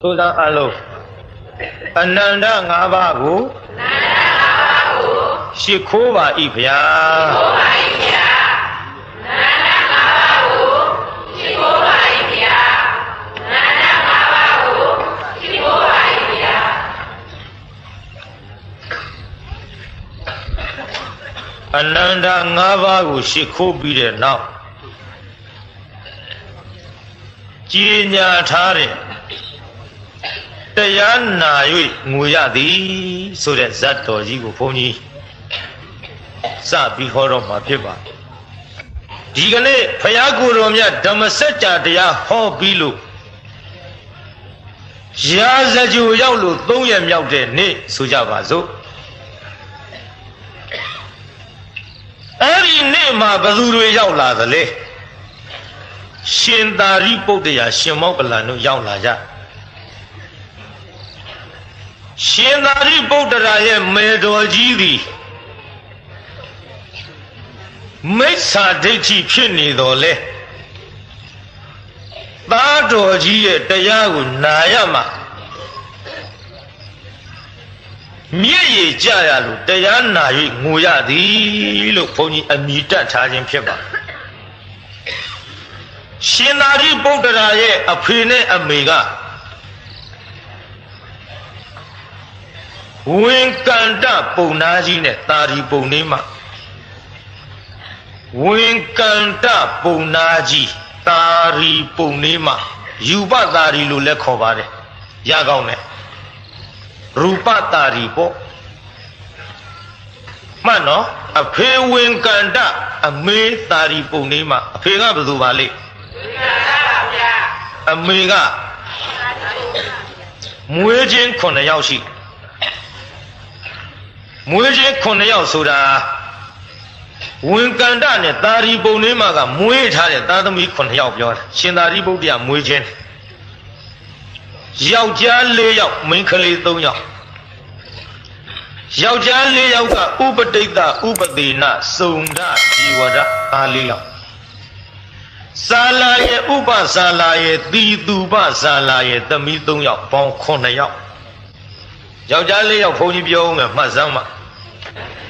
Tuda alo Ananda ngavagu Shikova ipya Ananda ngavagu shikobi now Jinya Tare Tayana Muyadi so that Zato Jigo Pony Sabi Horoma Piba Digane Payaguromia Damasecha de Hobilu Yazaju Yaulu Doyam Yaude Ne Sujavazo Every name of Bazuru Yaula the Le Shinda Ripodia Shimobalano Yaulaja Shinda Ripodia Medojivi Mesa Dechi Pini Dole Badoji Dayagu Nayama Mie Jayalu Dayana Muyadi look pony a meter charging paper. Shinari Bodaraye a Pine Amiga Winkanda Bonazine Tari Bonema Winkanda Bonaji Tari Bonema Yuba Dari Lule Kovare Yagone Rupa Tari Po Mano a pay Winkanda a me Tari Bonema a Pega Bazuvale Amiga Muejin Konayashi Muejin Konayao Soda Winkanda Tari Bonemaga Muetale Tadami Konayao Shinari Bodia Muejin Yauja Layout Minkali Doya Yauja Layout Ubadita Ubadina Sunda Jiwada Alila Salaye Uba Salaye Diduba Salaye Damiduya Bon Konaya Yaujali of Honibio Mazama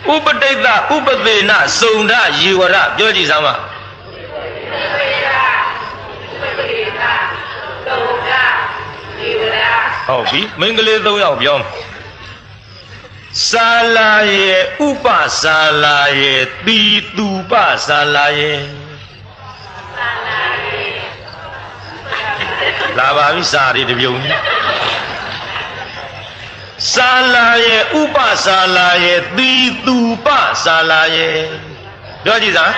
Ubadita Ubadina Sunda Jiwada Jojizama Oh, be Mingle Doya Salaye Uba Salaye Diduba Salaye Lava Visari de Bion Salaye Upa Salaye Didupa Salaye Dojiza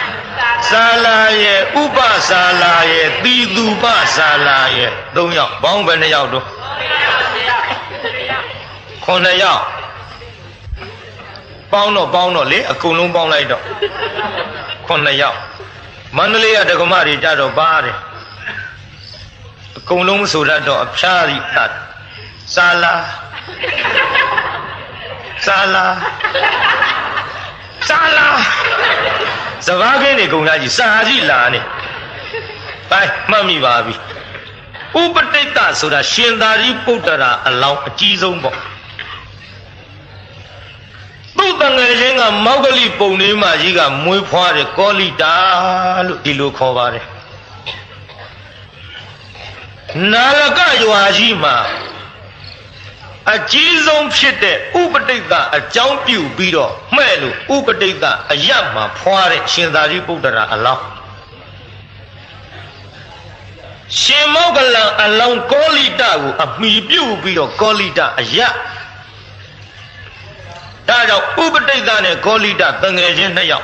Salaye Upa Salaye Didupa Salaye Donya Bong Benayaudo Konayao Pauno Le, a Kulum Bong Lido Konayao Mandalay at the Gomari Jado Bari Kulum Sudado of Shari Sala Savagani Gunaji Saji Lani By Mummy Babi Upateta Suda Shindari Putara allow a Chizombo Tutangajenga Mogali Ponima Jiga Muipare Colita Ilu Kovare Nalaga Yuajima A Jizom Shite Upateta a Jampu Bido Melu Upateta a Yama Pare Shindari Putara allow Shemogala along Colita a Mibu Bido Colita a Ya Dada Upateta ne Colita Tangajin Nayam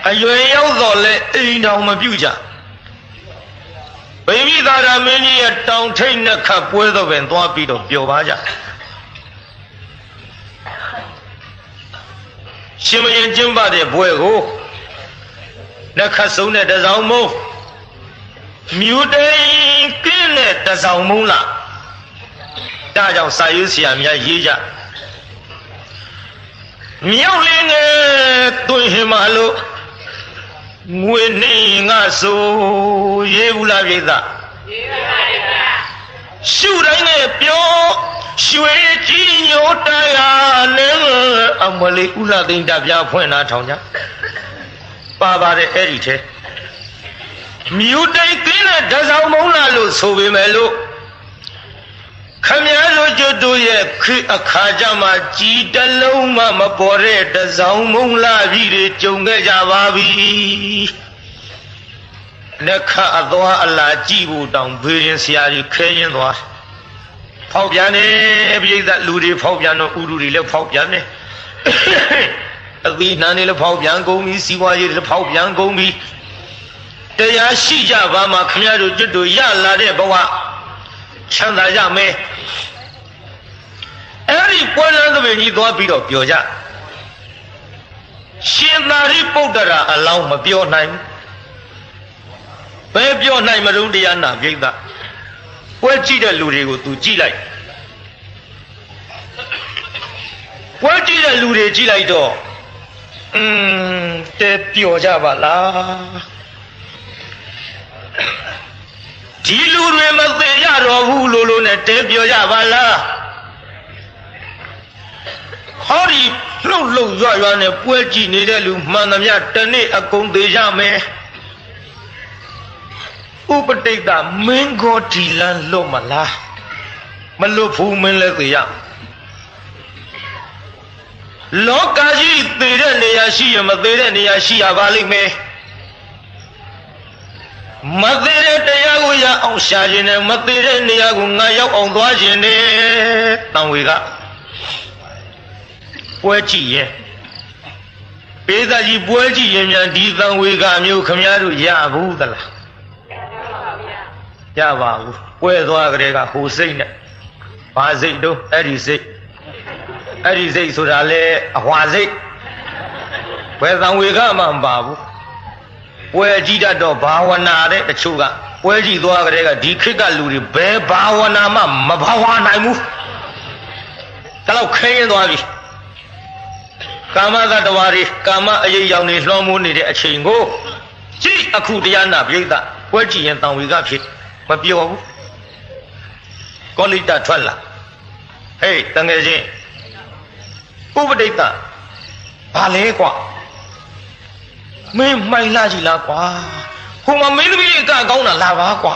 A Yoyole in our Mabuja Baby that many a town train a cup with a Ventua Bido Biovaja Shimayan Jimba de Buego Nakasune de Zalmo Mude Kine de Zalmula Dada Sayusia Mia Yija Miauling to him allo winning us so Yevula Vida ရွှေကြီးညိုတရားနဲ့အမလေးဥလာသိန်းတပြားဖွင့်လာထောင်ကြပါပါတယ်အဲ့ဒီထဲမြူတိုင်ကင်းတဲ့ဒဇောင်မုံလာလို့ဆိုပေမဲ့လို့ခမည်းတော်ကျွတ်တို့ရဲ့ခေအခါကြမှာကြီးတလုံးမှမပေါ်တဲ့ဒဇောင်မုံလာကြီးတွေကြုံခဲ့ကြပါပြီလက်ခအသွားအလာကြည့်ဖို့တောင်ဘေးရင်ဆရာကြီးခဲရင်သွားဖောက်ပြန်နေပြိဿလူတွေဖောက်ပြန်တော့ဥရုတွေလည်းဖောက်ပြန်နေအသီးနှံတွေလည်းဖောက်ပြန်ကုန်ပြီစီဝါရေးတွေလည်းဖောက်ပြန်ကုန်ပြီတရားရှိကြပါမှာခင်ဗျားတို့ကျွတ်တို့ရလာတဲ့ဘဝချမ်းသာကြမယ်အဲ့ဒီပွဲလမ်းသမီးကြီးသွားပြီးတော့ပြောကြရှင်သာရိပုတ္တရာအလောင်းမပြောနိုင်ဘယ်ပြောနိုင်မလို့တရားနာပြိဿပွဲကြည့်တဲ့လူတွေကိုသူကြည့်လိုက်ပွဲကြည့်တဲ့လူတွေကြည့်လိုက်တော့တဲပြောကြပါလားဒီလူတွေမသိရတော့ဘူးလို့နဲ့တဲပြောကြပါလားဟောဒီလှုပ်လှုပ်ရွရွနဲ့ပွဲကြည့်နေတဲ့လူမှန်သမျှတနေ့အကုန်သေးရမယ်ဥပတိတ်တာမင်းကိုဒီလန်းလွတ်မလားမလွတ်ဘူးမင်းလည်းသိရလောကကြီးသေတဲ့နေရာရှိရမသေးတဲ့နေရာရှိရပါလိမ့်မယ်မသေးတဲ့တရားကိုရအောင်ရှာခြင်းနဲ့မသေးတဲ့နေရာကိုငါရောက်အောင်သွားခြင်းနဲ့တန်ဝေကပွဲကြည့်ရဲ့ပေးသားကြီးပွဲကြည့်ရင်မြန်ဒီတန်ဝေကမျိုးခမည်းတော်ရဘူးသလားရပါဘူးပွဲသွားကြတဲ့ကဟိုစိတ်နဲ့ဘာစိတ်တော့အဲ့ဒီစိတ်ဆိုတာလေအဟွာစိတ်ဘယ်သံဝေကမှမပါဘူးပွဲကြည့်တတ်တော့ဘာဝနာတဲ့တချို့ကပွဲကြည့်သွားကြတဲ့ကဒီခေတ်ကလူတွေဘယ်ဘာဝနာမှမဘာဝနိုင်ဘူးဒါတော့ခဲရင်သွားပြီကာမသတ္တဝါတွေကာမအရေးရောင်နေလွှမ်းမိုးနေတဲ့အချိန်ကိုကြည့်အခုတရားနာပြိဿပွဲကြည့်ရင်သံဝေကဖြစ်မပြောဘူးကောလိတထွက်လာဟေးတငယ်ချင်းဥပဒိတဘာလဲကွာမင်းမိုင်လာကြည့်လားကွာဟိုမှာမင်းသမီးကကောင်းတာလာပါကွာ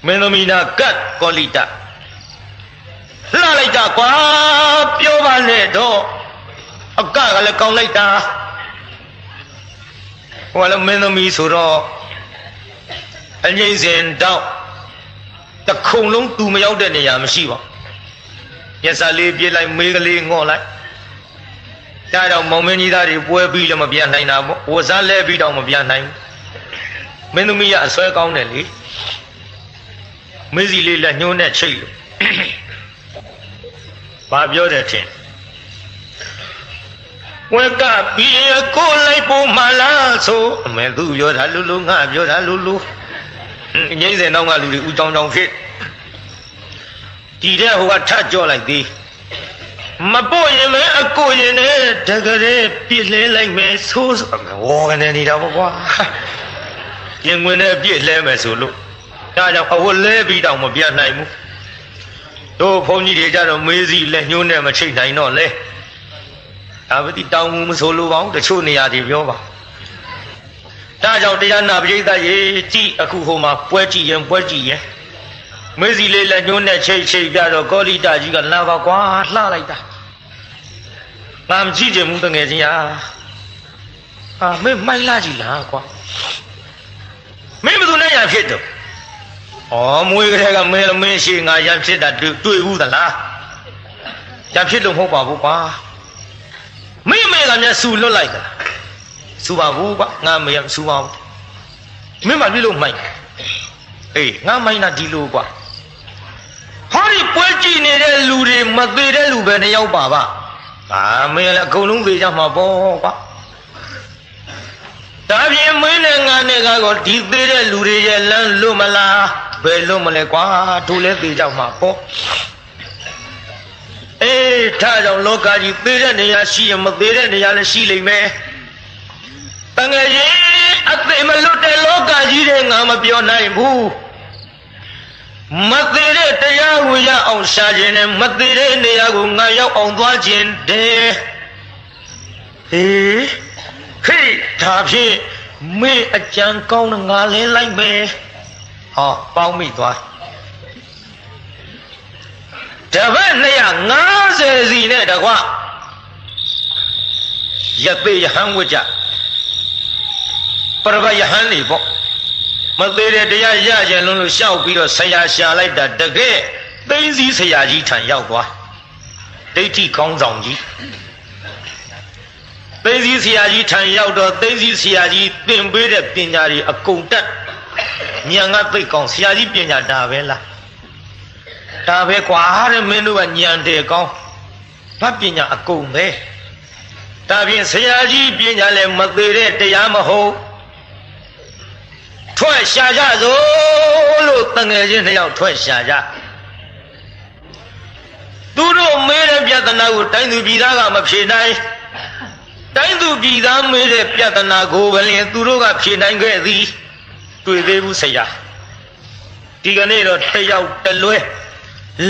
မင်းသမီးနာကတ်ကောလိတလှလိုက်တာကွာပြောပါနဲ့တော့အကကလည်းကောင်းလိုက်တာဟိုကလည်းမင်းသမီးဆိုတော့အငိမ့်စင်တော့တခုံလုံးသူမရောက်တဲ့နေရာမရှိပါရစလေးပြေးလိုက်မေးကလေးငေါ့လိုက်ဒါတော့မောင်မင်းကြီးသားတွေပွဲပြီးလည်းမပြန်နိုင်တာပေါ့ဝစားလဲပြီးတော့မပြန်နိုင်ဘူးမင်းသမီးကအစွဲကောင်းတယ်လေမေးစီလေးလက်ညှိုးနဲ့ချိတ်လို့ဘာပြောတယ်ထင်ဝက်ကပြီးကိုလိုက်ဖို့မလားဆိုအမေသူပြောတာလူလူငါပြောတာလူလူငိမ့်စင်တော့ကလူတွေဦးတောင်းတောင်းဖြစ်ဒီတဲ့ဟိုကထကြော့လိုက်သေးမပို့ရင်မဲအကိုရင်နဲ့တကယ်ပြစ်လဲလိုက်မယ်ဆိုဝေါ်ကနေနေတာပေါ့ကွာရင်ဝင်နဲ့ပြစ်လဲမယ်ဆိုလို့ဒါကြောင့်အဝတ်လဲပြီးတော့မပြတ်နိုင်ဘူးတို့ဘုန်းကြီးတွေကြတော့မေးစီလက်ညှိုးနဲ့မချိတ်နိုင်တော့လေဒါပတိတောင်းမှုမဆိုလိုပါဘူးတချို့နေရာတွေပြောပါဒါကြောင့်တရားနာပရိသတ်ရေကြည့်အခုဟိုမှာပွဲကြည့်ရင်မေးစီလေးလက်ညှိုးနဲ့ချိတ်ပြတော့ကောလိတကြီးကလာပါကွာလှလိုက်တာငါမကြည့်ချင်ဘူးတငယ်ချင်းမင်းမိုက်လာကြည့်လားကွာမင်းဘယ်သူနဲ့ရဖြစ်တော့မွေးကလေးကမင်းရှိငါရဖြစ်တာတွေ့ဘူးသလားရဖြစ်လို့မဟုတ်ပါဘူးကွာမင်းကများဆူလွတ်လိုက်တာဆူပါဘူးကွာငါမရဆူပါဘူးမင်းမပြလို့မိုက်အေးငါမိုက်တာဒီလိုကွာဟောဒီပွဲကြည့်နေတဲ့လူတွေမသေးတဲ့လူပဲနှစ်ယောက်ပါမင်းလည်းအကုန်လုံးသေးကြမှာပေါ့ကွာဒါပြင်မင်းနဲ့ငါနဲ့ကတော့ဒီသေးတဲ့လူတွေရဲ့လမ်းလွတ်မလားဘယ်လွတ်မလဲကွာတို့လည်းသေးကြမှာပေါ့ထားကြောင့်လောကကြီးသေးတဲ့နေရာရှိရင်မသေးတဲ့နေရာလည်းရှိလိမ့်မယ်တငယ်ချင်းအသေးမလွတ်တဲ့လောကကြီးတွေငါမပြောနိုင်ဘူး မသေးတဲ့တရားကိုရအောင်ရှာခြင်းနဲ့မသေးတဲ့နေရာကိုငါရောက်အောင်သွားခြင်းတဲ့ဟေးဟေးဒါဖြင့်မင်းအကြံကောင်းငါလဲလိုက်မယ်ဟောပေါင်းမိသွားတပတ်250စီနဲ့တကွရသေးရဟန်းဝကြပရဘယဟန်းနေပေါ့မသေးတဲ့တရားရကြလုံးလို့ရှောက်ပြီးတော့ဆရာရှာလိုက်တာတကယ်သိသိဆရာကြီးထံရောက်သွားဒိဋ္ဌိကောင်းဆောင်ကြီးသိသိဆရာကြီးထံရောက်တော့သိသိဆရာကြီးသင်ပေးတဲ့ပညာတွေအကုန်တက်ဉာဏ်ကသိကောင်းဆရာကြီးပညာဒါပဲလားဒါပဲကွာတဲ့မင်းတို့ကဉာဏ်တဲ့ကောင်းဗတ်ပညာအကုန်ပဲဒါဖြင့်ဆရာကြီးပညာလည်းမသေးတဲ့တရားမဟုတ်ထွက်ရှာကြစို့လို့တငယ်ချင်းတစ်ယောက်ထွက်ရှာကြသူတို့မေးတဲ့ပြဿနာကိုတိုင်းသူပြည်သားကမဖြေနိုင်တိုင်းသူပြည်သားမေးတဲ့ပြဿနာကိုပဲလင်သူတို့ကဖြေနိုင်ခဲ့သည်တွေ့သေးဘူးဆရာဒီကနေ့တော့တစ်ယောက်တလွဲ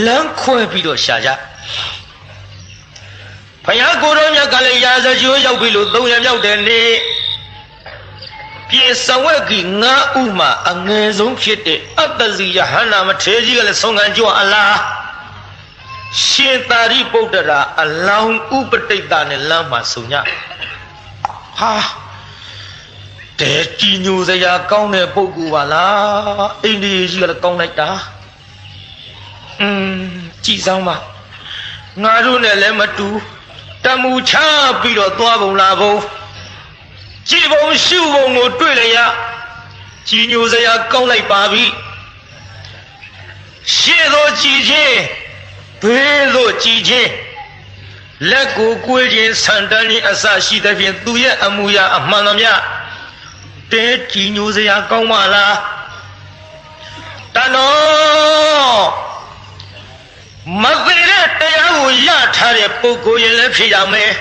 လမ်းခွဲပြီးတော့ရှာကြဘုရားကိုယ်တော်မြတ်ကလည်းရာဇချိုးရောက်ပြီလို့3ရက်မြောက်တဲ့နေ့ပြေဆောင်ဝက်ကီ9ဥမှာအငယ်ဆုံးဖြစ်တဲ့အတ္တဇီယဟန္တာမထေရကြီးကလည်းဆုံးခံကြွအလားရှင်သာရိပုတ္တရာအလောင်းဥပတိတ်တာနဲ့လမ်းမှာဆုံညဟာတဲကြည်ညိုစရာကောင်းတဲ့ပုဂ္ဂိုလ်ပါလားအိန္ဒိယကြီးကလည်းကောင်းလိုက်တာကြည်ဆောင်ပါငါတို့နဲ့လည်းမတူတမူချပြီးတော့သွားပုံလာပုံကြည်ပုံရှုပုံကိုတွေ့လျက်ကြည်ညိုစရာကောင်းလိုက်ပါပြီရှေ့သို့ကြည်ခြင်းဘေးသို့ကြည်ခြင်းလက်ကိုကိုယ်ခြင်းဆန္ဒနည်းအစရှိသဖြင့်သူရဲ့အမူအရာအမှန်သမျှတဲကြည်ညိုစရာကောင်းပါလားတန်တော်မသေးတဲ့တရားကိုရထားတဲ့ပုဂ္ဂိုလ်ရင်လည်းဖြစ်ရမယ်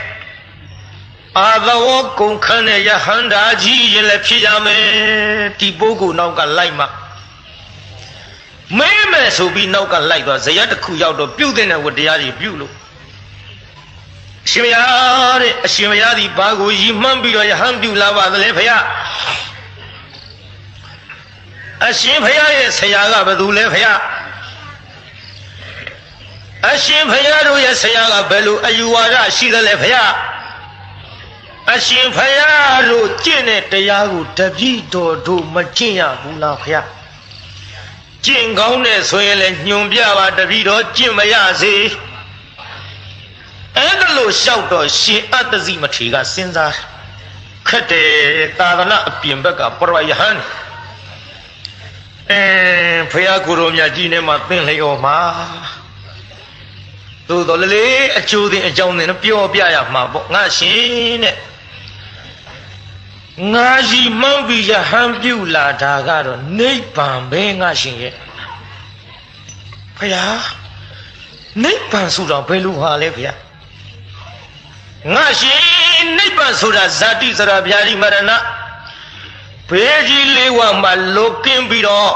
အာသဝကုန်ခန်းတဲ့ယဟန္တာကြီးရင်လည်းဖြစ်ရမယ်ဒီပုဂ္ဂိုလ်နောက်ကလိုက်မှမဲမယ်ဆိုပြီးနောက်ကလိုက်သွားဇယတစ်ခုရောက်တော့ပြုတ်တဲ့ဝတရားကြီးပြုတ်လို့အရှင်ဘုရားတဲ့အရှင်ဘုရားဒီဘာကိုရည်မှန်းပြီးတော့ယဟန်ပြုလာပါသလဲဖေယအရှင်ဘုရားရဲ့ဆရာကဘယ်သူလဲဖေယအရှင်ဘုရားတို့ရဲ့ဆရာကဘယ်လိုအယူဝါဒရှိသလဲဖေယအရှင်ဘုရားတို့ကျင့်တဲ့တရားကိုတပည့်တော်တို့မကျင့်ရဘူးလားဖေယကျင့်ကောင်းတဲ့ဆိုရင်လည်းညွန်ပြပါတပည့်တော်ကျင့်မရစေအဲ့ဒါလို့လျှောက်တော့ရှင်အတ္တဇိမထေရကစဉ်းစားခက်တယ်သာသနာအပြင်ဘက်ကပရယဟန်ဘုရားကိုယ်တော်မြတ်ကြီးနဲ့မှသင်လျော်မှာသို့တော်လေအကျိုးတင်အကြောင်းတင်ပြောပြရမှာပေါ့ငါရှင်တဲ့ငါရှိမှန်းပြီးယဟန်ပြုလာတာကတော့နိဗ္ဗာန်ပဲငါရှင်ရဲ့ဘုရားနိဗ္ဗာန်ဆိုတာဘယ်လိုဟာလဲဗျာငါရှင်နိဗ္ဗာန်ဆိုတာဇာတိစရာဗျာတိမရဏဘေးကြီးလေးဝမှာလောကင်းပြီးတော့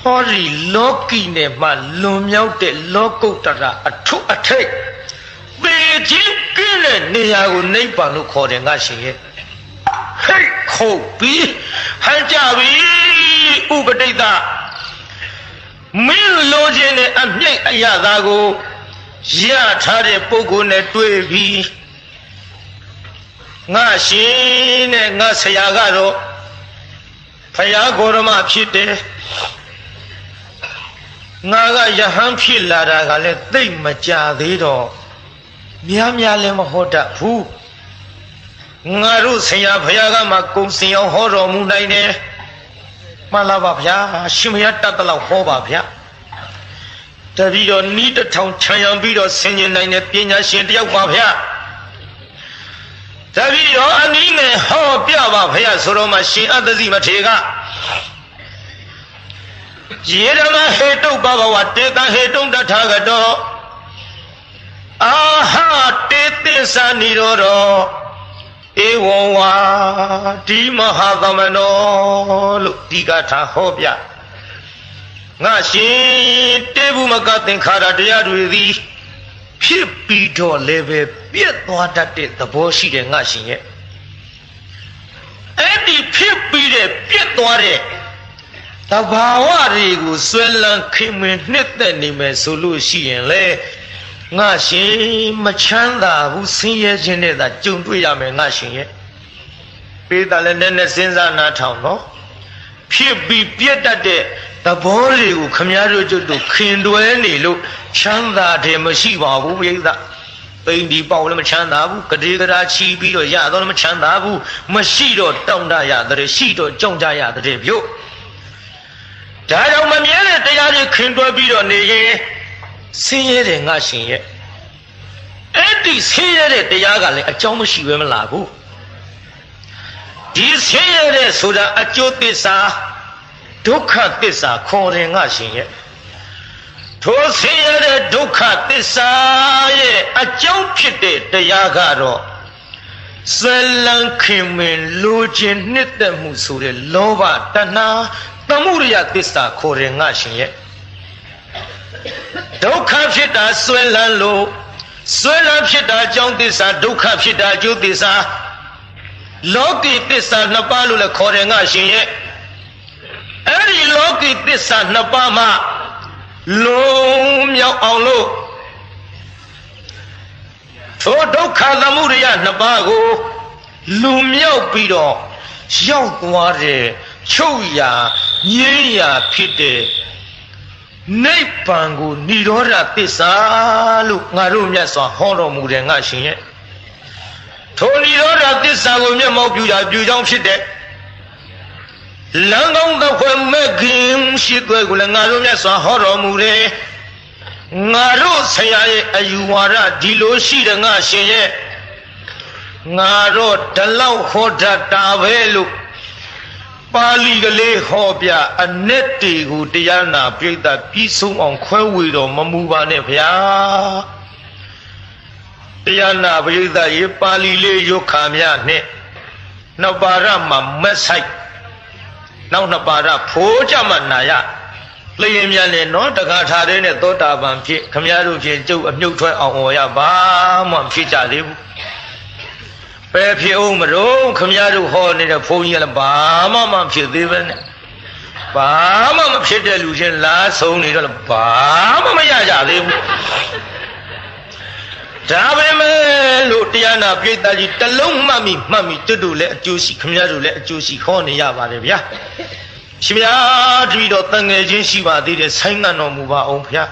ဟောဒီလောကီနဲ့မှလွန်မြောက်တဲ့လောကုတ္တရာအထုအထိတ်ဘေးကြီးကင်းတဲ့နေရာကိုနိဗ္ဗာန်လို့ခေါ်တယ်ငါရှင်ရဲ့ဟဲ့ခုတ်ပြီးဟန်ကြပြီဥပတိတ်တာမင်းလိုချင်တဲ့အမြင့်အရသာကိုရထားတဲ့ပုဂ္ဂိုလ်နဲ့တွေ့ပြီးငါရှင်နဲ့ငါဆရာကတော့ဖယားကိုရမဖြစ်တယ်ငါကယဟန်ဖြစ်လာတာကလည်းသိမ့်မကြသေးတော့များလည်းမဟုတ်တတ်ဘူးငါတို့ဆရာဖယားကမှကုံစင်အောင်ဟောတော်မူနိုင်တယ်မှန်လားပါဗျာရှင်မရတတ်တော့ဟောပါဗျာတပည့်တော်နီးတစ်ထောင်ခြံရံပြီးတော့ဆင်ញင်နိုင်တဲ့ပညာရှင်တယောက်ပါဗျာတပည့်တော်အနည်းနဲ့ဟောပြပါဗျာဆိုတော့မှရှင်အတ္တဇိမထေရကယေရမဟေတုပဘဝတေတဟေတုတထာဂတောအာဟတေသစ္စာနိရောဓဧဝံဝါဒီမဟာသမနောလို့ဒီကထာဟောပြ ငါရှင်တေဘူးမကသင်္ခါရတရားတွေသည်ဖြစ်ပြီးတော့လည်းပဲပြည့်သွားတတ်တဲ့သဘောရှိတယ်ငါရှင်ရဲ့အဲ့ဒီဖြစ်ပြီးတဲ့ပြည့်သွားတဲ့သဘာဝတွေကိုဆွဲလန်းခင်မင်နှစ်သက်နေမယ်ဆိုလို့ရှိရင်လေငါရှင်မချမ်းသာဘူးဆင်းရဲခြင်းနဲ့သာကြုံတွေ့ရမယ်ငါရှင်ရဲ့ပေးတာလည်းနည်းနည်းစဉ်းစားနားထောင်နော်ဖြစ်ပြီးပြည့်တတ်တဲ့သဘောတွေကိုခမည်းတော်ကျွတ်တို့ခင်တွဲနေလို့ချမ်းသာတယ်မရှိပါဘူးပြိဿပိန်ဒီပေါက်လည်းမချမ်းသာဘူးကတိကရာချီပြီးတော့ရတော့လည်းမချမ်းသာဘူးမရှိတော့တောင့်တရတဲ့ရှိတော့ကြောက်ကြရတဲ့ပြုတ်ဒါကြောင့်မမြဲတဲ့တရားတွေခင်တွဲပြီးတော့နေရင်ဆင်းရဲတယ်ငါရှင်ရဲ့အဲ့ဒီဆင်းရဲတဲ့တရားကလည်းအကြောင်းမရှိဘဲမလားဘူးဒီဆင်းရဲတဲ့ဆိုတာအကျိုးသစ္စာဒုက္ခသစ္စာခေါ်တယ်ငါရှင်ရဲ့ထိုဆင်းရဲတဲ့ဒုက္ခသစ္စာရဲ့အကြောင်းဖြစ်တဲ့တရားကတော့ဇလံခင်မင်လိုချင်နှစ်သက်မှုဆိုတဲ့လောဘတဏှာသမုဒယသစ္စာခေါ်တယ်ငါရှင်ရဲ့ဒုက္ခဖြစ်တာဆွဲလန်းလို့ဆွဲလန်းဖြစ်တာအကြောင်းသစ္စာဒုက္ခဖြစ်တာအကျိုးသစ္စာလောကီသစ္စာနှစ်ပါးလို့လည်းခေါ်တယ်ငါရှင်ရဲ့အဲ့ဒီလောကီသစ္စာနှစ်ပါးမှာလုံးမြောက်အောင်လို့ထိုဒုက္ခသမုဒယနှစ်ပါးကိုလူမြောက်ပြီးတော့ရောက်သွားတဲ့ချုပ်ရာငြိမ်းရာဖြစ်တဲ့နိဗ္ဗာန်ကိုនិရောဓသစ္စာလို့ငါတို့မြတ်စွာဟောတော်မူတယ်ငါရှင်ရဲ့ထိုនិရောဓသစ္စာကိုမျက်မှောက်ပြုတာပြုကြောင်းဖြစ်တဲ့လမ်းကောင်းသောခွင့်မဲ့ခင်ရှိသွဲကိုလည်းငါတို့မြတ်စွာဟောတော်မူတယ်ငါတို့ဆရာရဲ့အယူဝါဒဒီလိုရှိတယ်ငါရှင်ရဲ့ငါတို့တလောက်ဟောတတ်တာပဲလို့ပါဠိကလေးဟောပြအ내တွေကိုတရားနာပြိတ္တပြီးဆုံးအောင်ခွဲဝေတော်မမူပါနဲ့ဗျာတရားနာပြိတ္တရေပါဠိလေးရုပ်ခါများနဲ့နှစ်ပါရမှာမက်ဆိုင်နောက်နှစ်ပါရဖိုးကြမှနာရလျင်မြန်နဲ့နော်တခါထားတဲ့နဲ့သောတာပန်ဖြစ်ခမည်းတော်ဖြင့်ကျုပ်အမြုပ်ထွက်အောင်ဟောရပါမှဖြစ်ကြသေးဘူးပဲဖြစ်အောင်မလို့ခမည်းတော်ဟောနေတဲ့ဘုန်းကြီးကလည်းဘာမှမဖြစ်သေးပဲနဲ့ဘာမှမဖြစ်တဲ့လူချင်းလားဆုံးနေတော့ဘာမှမရကြသေးဘူးဒါပဲမဲ့လို့တရားနာပြိတ္တကြီးတလုံးမှတ်မိတွတ်တို့လည်းအကျိုးရှိခမည်းတော်လည်းအကျိုးရှိဟောနေရပါတယ်ဗျာရှင်ဗျာတပည့်တော်တန်ငယ်ချင်းရှိပါသေးတယ်ဆိုင်းငံ့တော်မူပါအောင်ဗျာ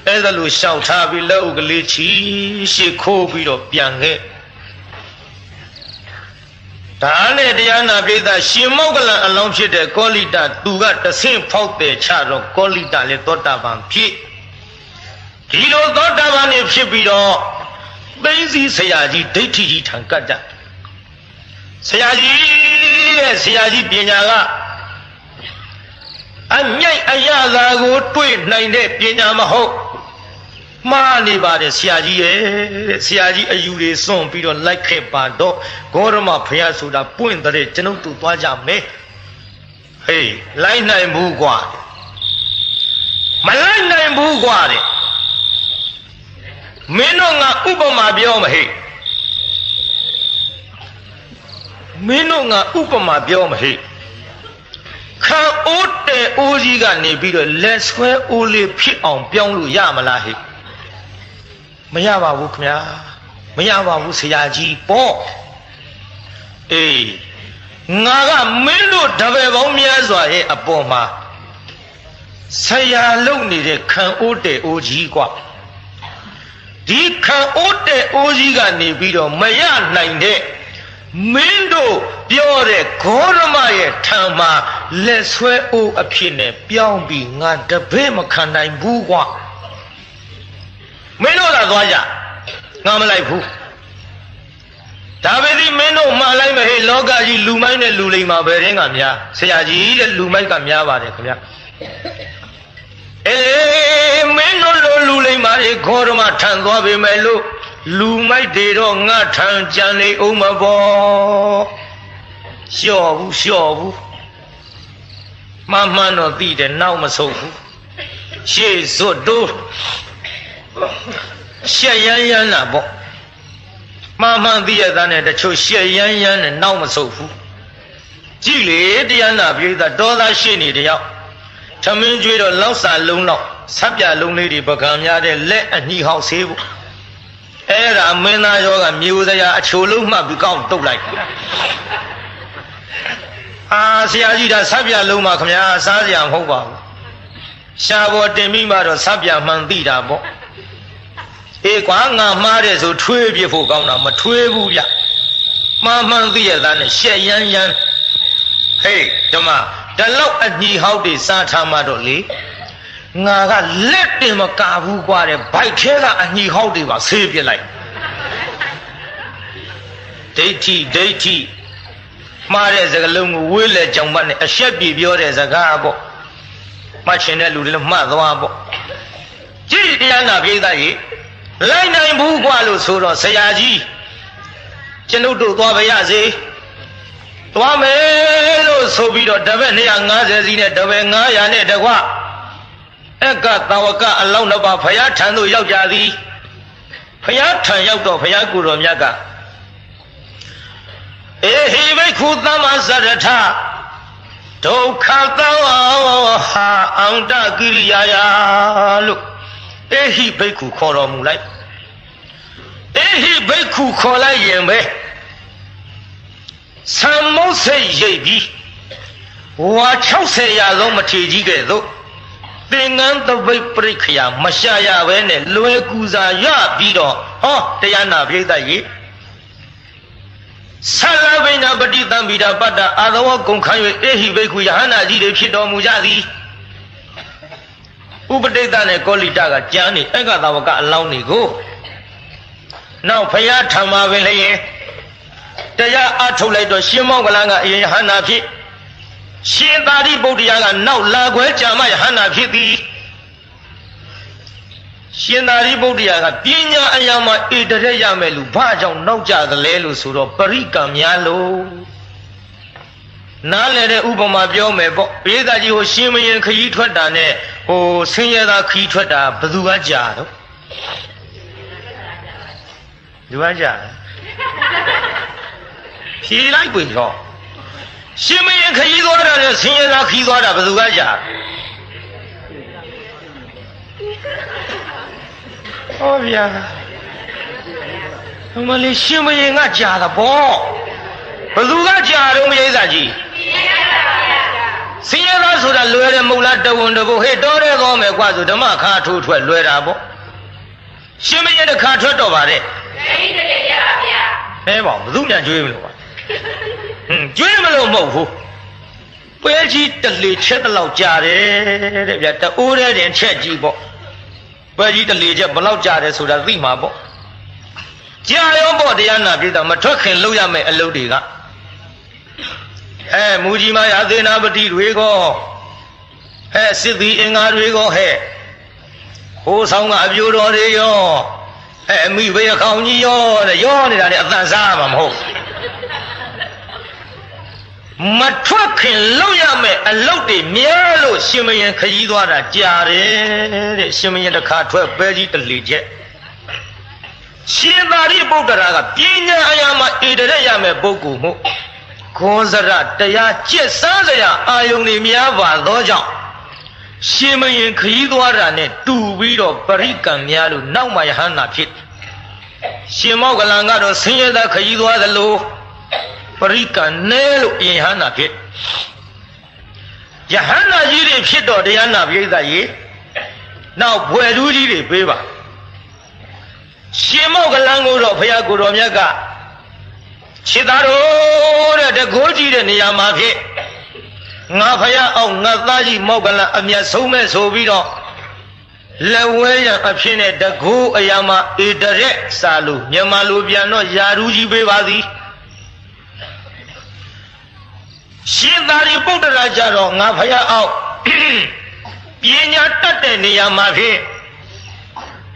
အဲ့ဒါလို့ရှောက်ထားပြီးလက်ဥကလေးချီရှေ့ခိုးပြီးတော့ပြန်ခဲ့ဒါနဲ့တရားနာပြိတ္တရှင်မောက္ကလံအလောင်းဖြစ်တဲ့ကောလိတသူကတဆင့်ဖောက်တယ်ချတော့ကောလိတလည်းသောတာပန်ဖြစ်ဒီလိုသောတာပန်နေဖြစ်ပြီးတော့သိသိဆရာကြီးဒိဋ္ဌိကြီးထံကတ်ကြဆရာကြီးပညာကအမြိုက်အရသာကိုတွေ့နိုင်တဲ့ပညာမဟုတ်မှားနေပါတယ်ဆရာကြီးရဲ့ဆရာကြီးအယူတွေစွန့်ပြီးတော့လိုက်ခဲ့ပါတော့ဂေါရမဘုရားဆိုတာပွင့်တဲ့ကျွန်ုပ်တို့သွားကြမယ်ဟေးလိုက်နိုင်ဘူးကွာမလိုက်နိုင်ဘူးကွာတဲ့မင်းတို့ငါဥပမာပြောမဟဲ့မင်းတို့ငါဥပမာပြောမဟဲ့ခံအိုးတဲ့အိုးကြီးကနေပြီးတော့လက်ဆွဲအိုးလေးဖြစ်အောင်ပြောင်းလို့ရမလားဟဲ့မရပါဘူးခင်ဗျာမရပါဘူးဆရာကြီးပေါ့အေးငါကမင်းတို့တပည့်ပေါင်းများစွာရဲ့အပေါ်မှာဆရာလုံနေတဲ့ခံအိုးတဲ့အိုးကြီးกว่าဒီခံအိုးတဲ့အိုးကြီးကနေပြီးတော့မရနိုင်တဲ့မင်းတို့ပြောတဲ့ဂေါရမရဲ့ထံမှာလက်ဆွဲအိုးအဖြစ်နဲ့ပြောင်းပြီးငါတပည့်မခံနိုင်ဘူးကွာမင်းတို့သာသွားကြငါမလိုက်ဘူးဒါပဲဒီမင်းတို့မှားလိုက်မဟဲ့လောကကြီးလူမိုက်နဲ့လူလိမ်မှာပဲတဲ့ကများဆရာကြီးတဲ့လူမိုက်ကများပါတယ်ခင်ဗျအေးမင်းတို့လိုလူလိမ်မာတွေခေါ်ရမထန်သွားပေမဲ့လို့လူမိုက်တွေတော့ငါထန်ကြံနေအောင်မပေါ်လျှော့ဘူး Mama the now maso. She is so do. Shayan bo. Mama the other the cho shayan and now maso. Jilly, the anna, the dollar shinny the out. Tamin Judo Lausa Luno, Sabia Lunity Bacamia, let a knee house able. Era Mena Yoga Musa Choluma become to like. Ah, Siajida Sabia Luma Kamia, Sadia Hova. Shabo Demima or Sabia Mandida Bo. Equanga Mares who 12 before Gona, Matuebuya. Mamma dear than a Shayan Yan. Hey, Tama, the low at knee how they Satamadoli. Naga let him a kavu quare by Chela and he how they was save your life. Deity. Mares a long will let Jamban a shabby beauty as a gabo. Much in a little mother. Gidiana Vidai. Line in Bugualu Suro Sayaji. Chenudu Bayazi. Tuamelo Sobido Davenia Nazazina Davenga Yane Dawa. Eka Tawaka alone about Payatano Yaujadi Payatan Yauto Payakuro Yaga. He may could Namazarata Do Kata Anda Giliaya. Look, he Beku Korom like he Beku Kola Yeme. Some most say Yabi. Watch how say Yalomati though. Dengan the way Prikia, Mashaya, when Lueguza Ya Bido, oh, Diana Vida. Salavina Badita Vida Bada, other Gonkai, Ehi Bekuyana, the Kido Mujadi. Ubadetane Kolitaga, Jani, Egatawaka, Launi go. Now Payatama Vele. Taya Atolato Shimogalanga, Hanapi. Shindari Bodiaga now Lagwe Jama Hana Piti Shindari Bodiaga Pina Ayama Idayamelu Bajo Noja the Lelu Suro Parika Mialo Nale Ubama Biome Beda Yoshimi and Kayitwadane O Senya Kitwada Bazua Jado Duaja He like with her. Shimmy and Kayidora, Senior Kidora, Bazuaja. Oh, yeah. Only Shimmy and Aja, the ball. Bazuaja, Umizaji. Senior Suda Lura Mulata Wonderful Head, Dora Gome Quazu, the Maka to Luerabo. Shimmy and the cartret over it. Hey, well, Zuna Dream. Dreamalo Mohu. Where she the lead chetalo jare, the order and chejibo. Where you the lead below jare so that we mabo. Jayo Bodiana did a matokan Luya me alodiga. Eh, Mujima Adena Badi Rigo. Eh, Sidi in our Rigo hair. Oh, song of you or yo. Eh, me way a county yo, the yon at the Zama ho. Matwakin Loyame and Lodi Mielo Shimmy and Kayidora Jare Shimmy and the Cartwell Bergy the Legit. Shimari Bogaraga, Pina Ayama Idayame Bogu Kozara, Daya Chesazaya, Ayoni Miava Loja Shimmy and Kayidora ne 2 widow Barika Mialu, now my Hana Kit Shimogalanga, Senior the Kayidora the Low. Parika Nelo Yahana Pit Yahana Yiri Pito Diana Vida Ye. Now, where do you live, Beba? Shimogalango of Yaguromiaga Chidaro, the Goji and Yamaki Nafaya of Nazaji Mogala Amia Sume Sovido Lawaya Apine, the Go Ayama, Idare Salu, Yamalubiano, Yaruji Bevadi. Shindari Budaraja, Navaya out Pinya Tate Yamaki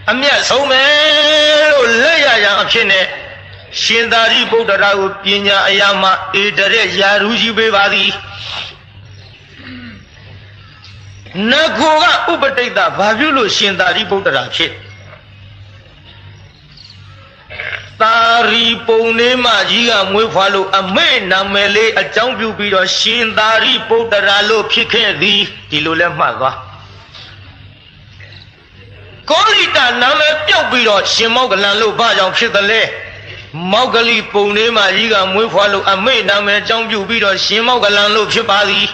Amia Some Leya Apine Shindari Budara Pinya Ayama Idare Yaruji Bevadi နဂိုကဥပတိတ်တာဘာပြုလို့ရှင်သာရိပုတ္တရာဖြစ်သာရိပုံနေမကြီးကမွေးဖွားလို့အမေနာမည်လေးအကြောင်းပြုပြီးတော့ရှင်သာရိပုတ္တရာလို့ဖြစ်ခဲ့သည်ဒီလိုလဲမှတ်သွားကောလိတာနာမည်ပြောက်ပြီးတော့ရှင်မောက္ကလန်လို့ဘာကြောင့်ဖြစ်သလဲမောက္ကလိပုံနေမကြီးကမွေးဖွားလို့အမေနာမည်အကြောင်းပြုပြီးတော့ရှင်မောက္ကလန်လို့ဖြစ်ပါသည်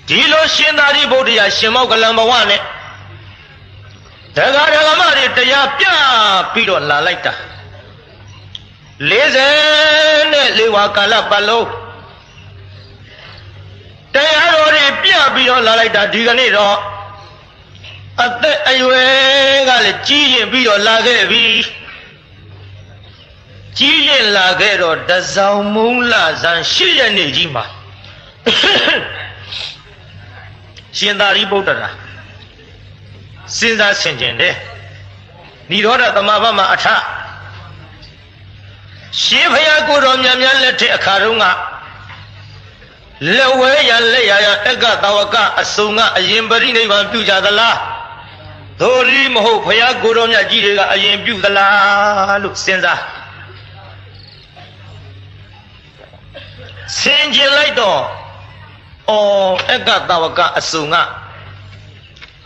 ဒီလိုရှင်သာရိပုတ္တရာရှင်မောက္ကလန်ဘဝနဲ့ဒဂါဒဂမတွေတရားပြပြီးတော့လာလိုက်တာ44ဝါကာလပတ်လုံးတရားတော်တွေပြပြီးတော့လာလိုက်တာဒီကနေ့တော့အသက်အရွယ်ကလည်းကြီးရင်ပြီးတော့လာခဲ့ပြီကြီးရင်လာခဲ့တော့တစောင်းမုံလာဇန်8ရက်နေ့ကြီးမှာရှင်သာရိပုတ္တရာစဉ်းစားဆင်ခြင်တယ်និရောဓသမဘမှာအထရှင်ဘုရားကိုတော်မြတ်များလက်ထက်အခါတုန်းကလက်ဝဲရလက်ရအက္ကသဝကအစုံကအရင်ပရိနိဗ္ဗာန်ပြုကြသလားသို့ရီမဟုတ်ဘုရားကိုတော်မြတ်ကြီးတွေကအရင်ပြုသလားလို့စဉ်းစားဆင်ခြင်လိုက်တော့အက္ကသဝကအစုံက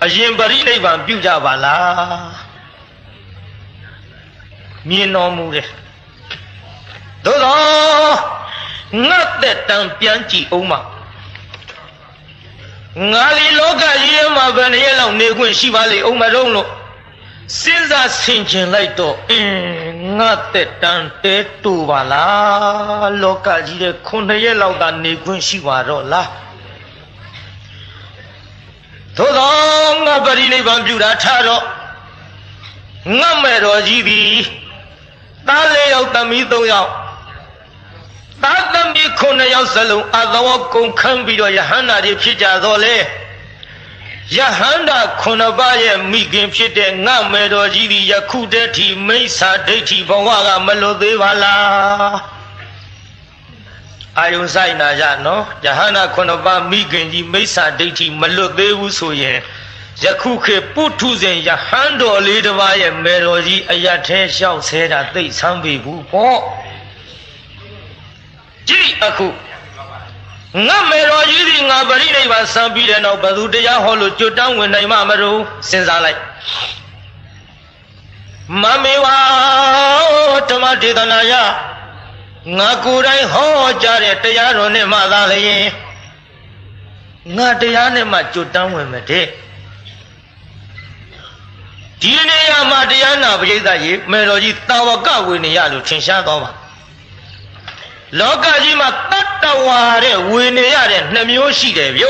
အရင်ပရိနိဗ္ဗာန်ပြုကြပါလားမြင်တော်မူတယ်သို့သောငါသက်တံပြန်ကြည့်အောင်မငါလီလောကကြီးမှာဘယ်နည်းလောက်နေခွင့်ရှိပါလိမ့်အောင်မတော့လို့စဉ်းစားဆင်ခြင်လိုက်တော့ငါသက်တံတဲတူပါလားလောကကြီးရဲ့9ရက်လောက်သာနေခွင့်ရှိပါတော့လားသို့သောငါပရိနိဗ္ဗာန်ပြုတာထားတော့ငါမဲ့တော်ကြီးသည်သား4ယောက်သမီး3ယောက်သားသမီး9ယောက်စလုံးအသောကုန်ခန်းပြီးတော့ယဟန္တာတွေဖြစ်ကြတော့လေယဟန္တာ9ပါးရဲ့မိခင်ဖြစ်တဲ့ငါမဲ့တော်ကြီးသည်ယခုတည်းထိမိစ္ဆာဒိဋ္ဌိဘဝကမလွတ်သေးပါလားအာယုံဆိုင်နာကြနော်ယဟန္တာ9ပါးမိခင်ကြီးမိစ္ဆာဒိဋ္ဌိမလွတ်သေးဘူးဆိုရင်ယခုခေတ်ပုထုဇဉ်ယဟန်တော်လေးတစ်ပါးရဲ့မေတော်ကြီးအရထဲလျှောက်ဆဲတာသိဆန်းပြီဘူးပေါ့ကြည့်အခုငါမေတော်ကြီးဒီငါပရိနိဗ္ဗာန်ဆံပြီးတဲ့နောက်ဘယ်သူတရားဟောလို့ကျွတ်တန်းဝင်နိုင်မှာမလို့စဉ်းစားလိုက်မမေဝါဓမ္မဒေသနာယငါကိုယ်တိုင်ဟောကြားတဲ့တရားတော်နဲ့မှသာလျင်ငါတရားနဲ့မှကျွတ်တန်းဝင်မယ်တဲ့ဒီနေရာမှာတရားနာပရိသတ်ရေမေတော်ကြီးတာဝကဝေနေရလို့ထင်ရှားသွားပါလောကကြီးမှာတတ္တဝါတဲ့ဝေနေရတဲ့2မျိုးရှိတယ်ဗျ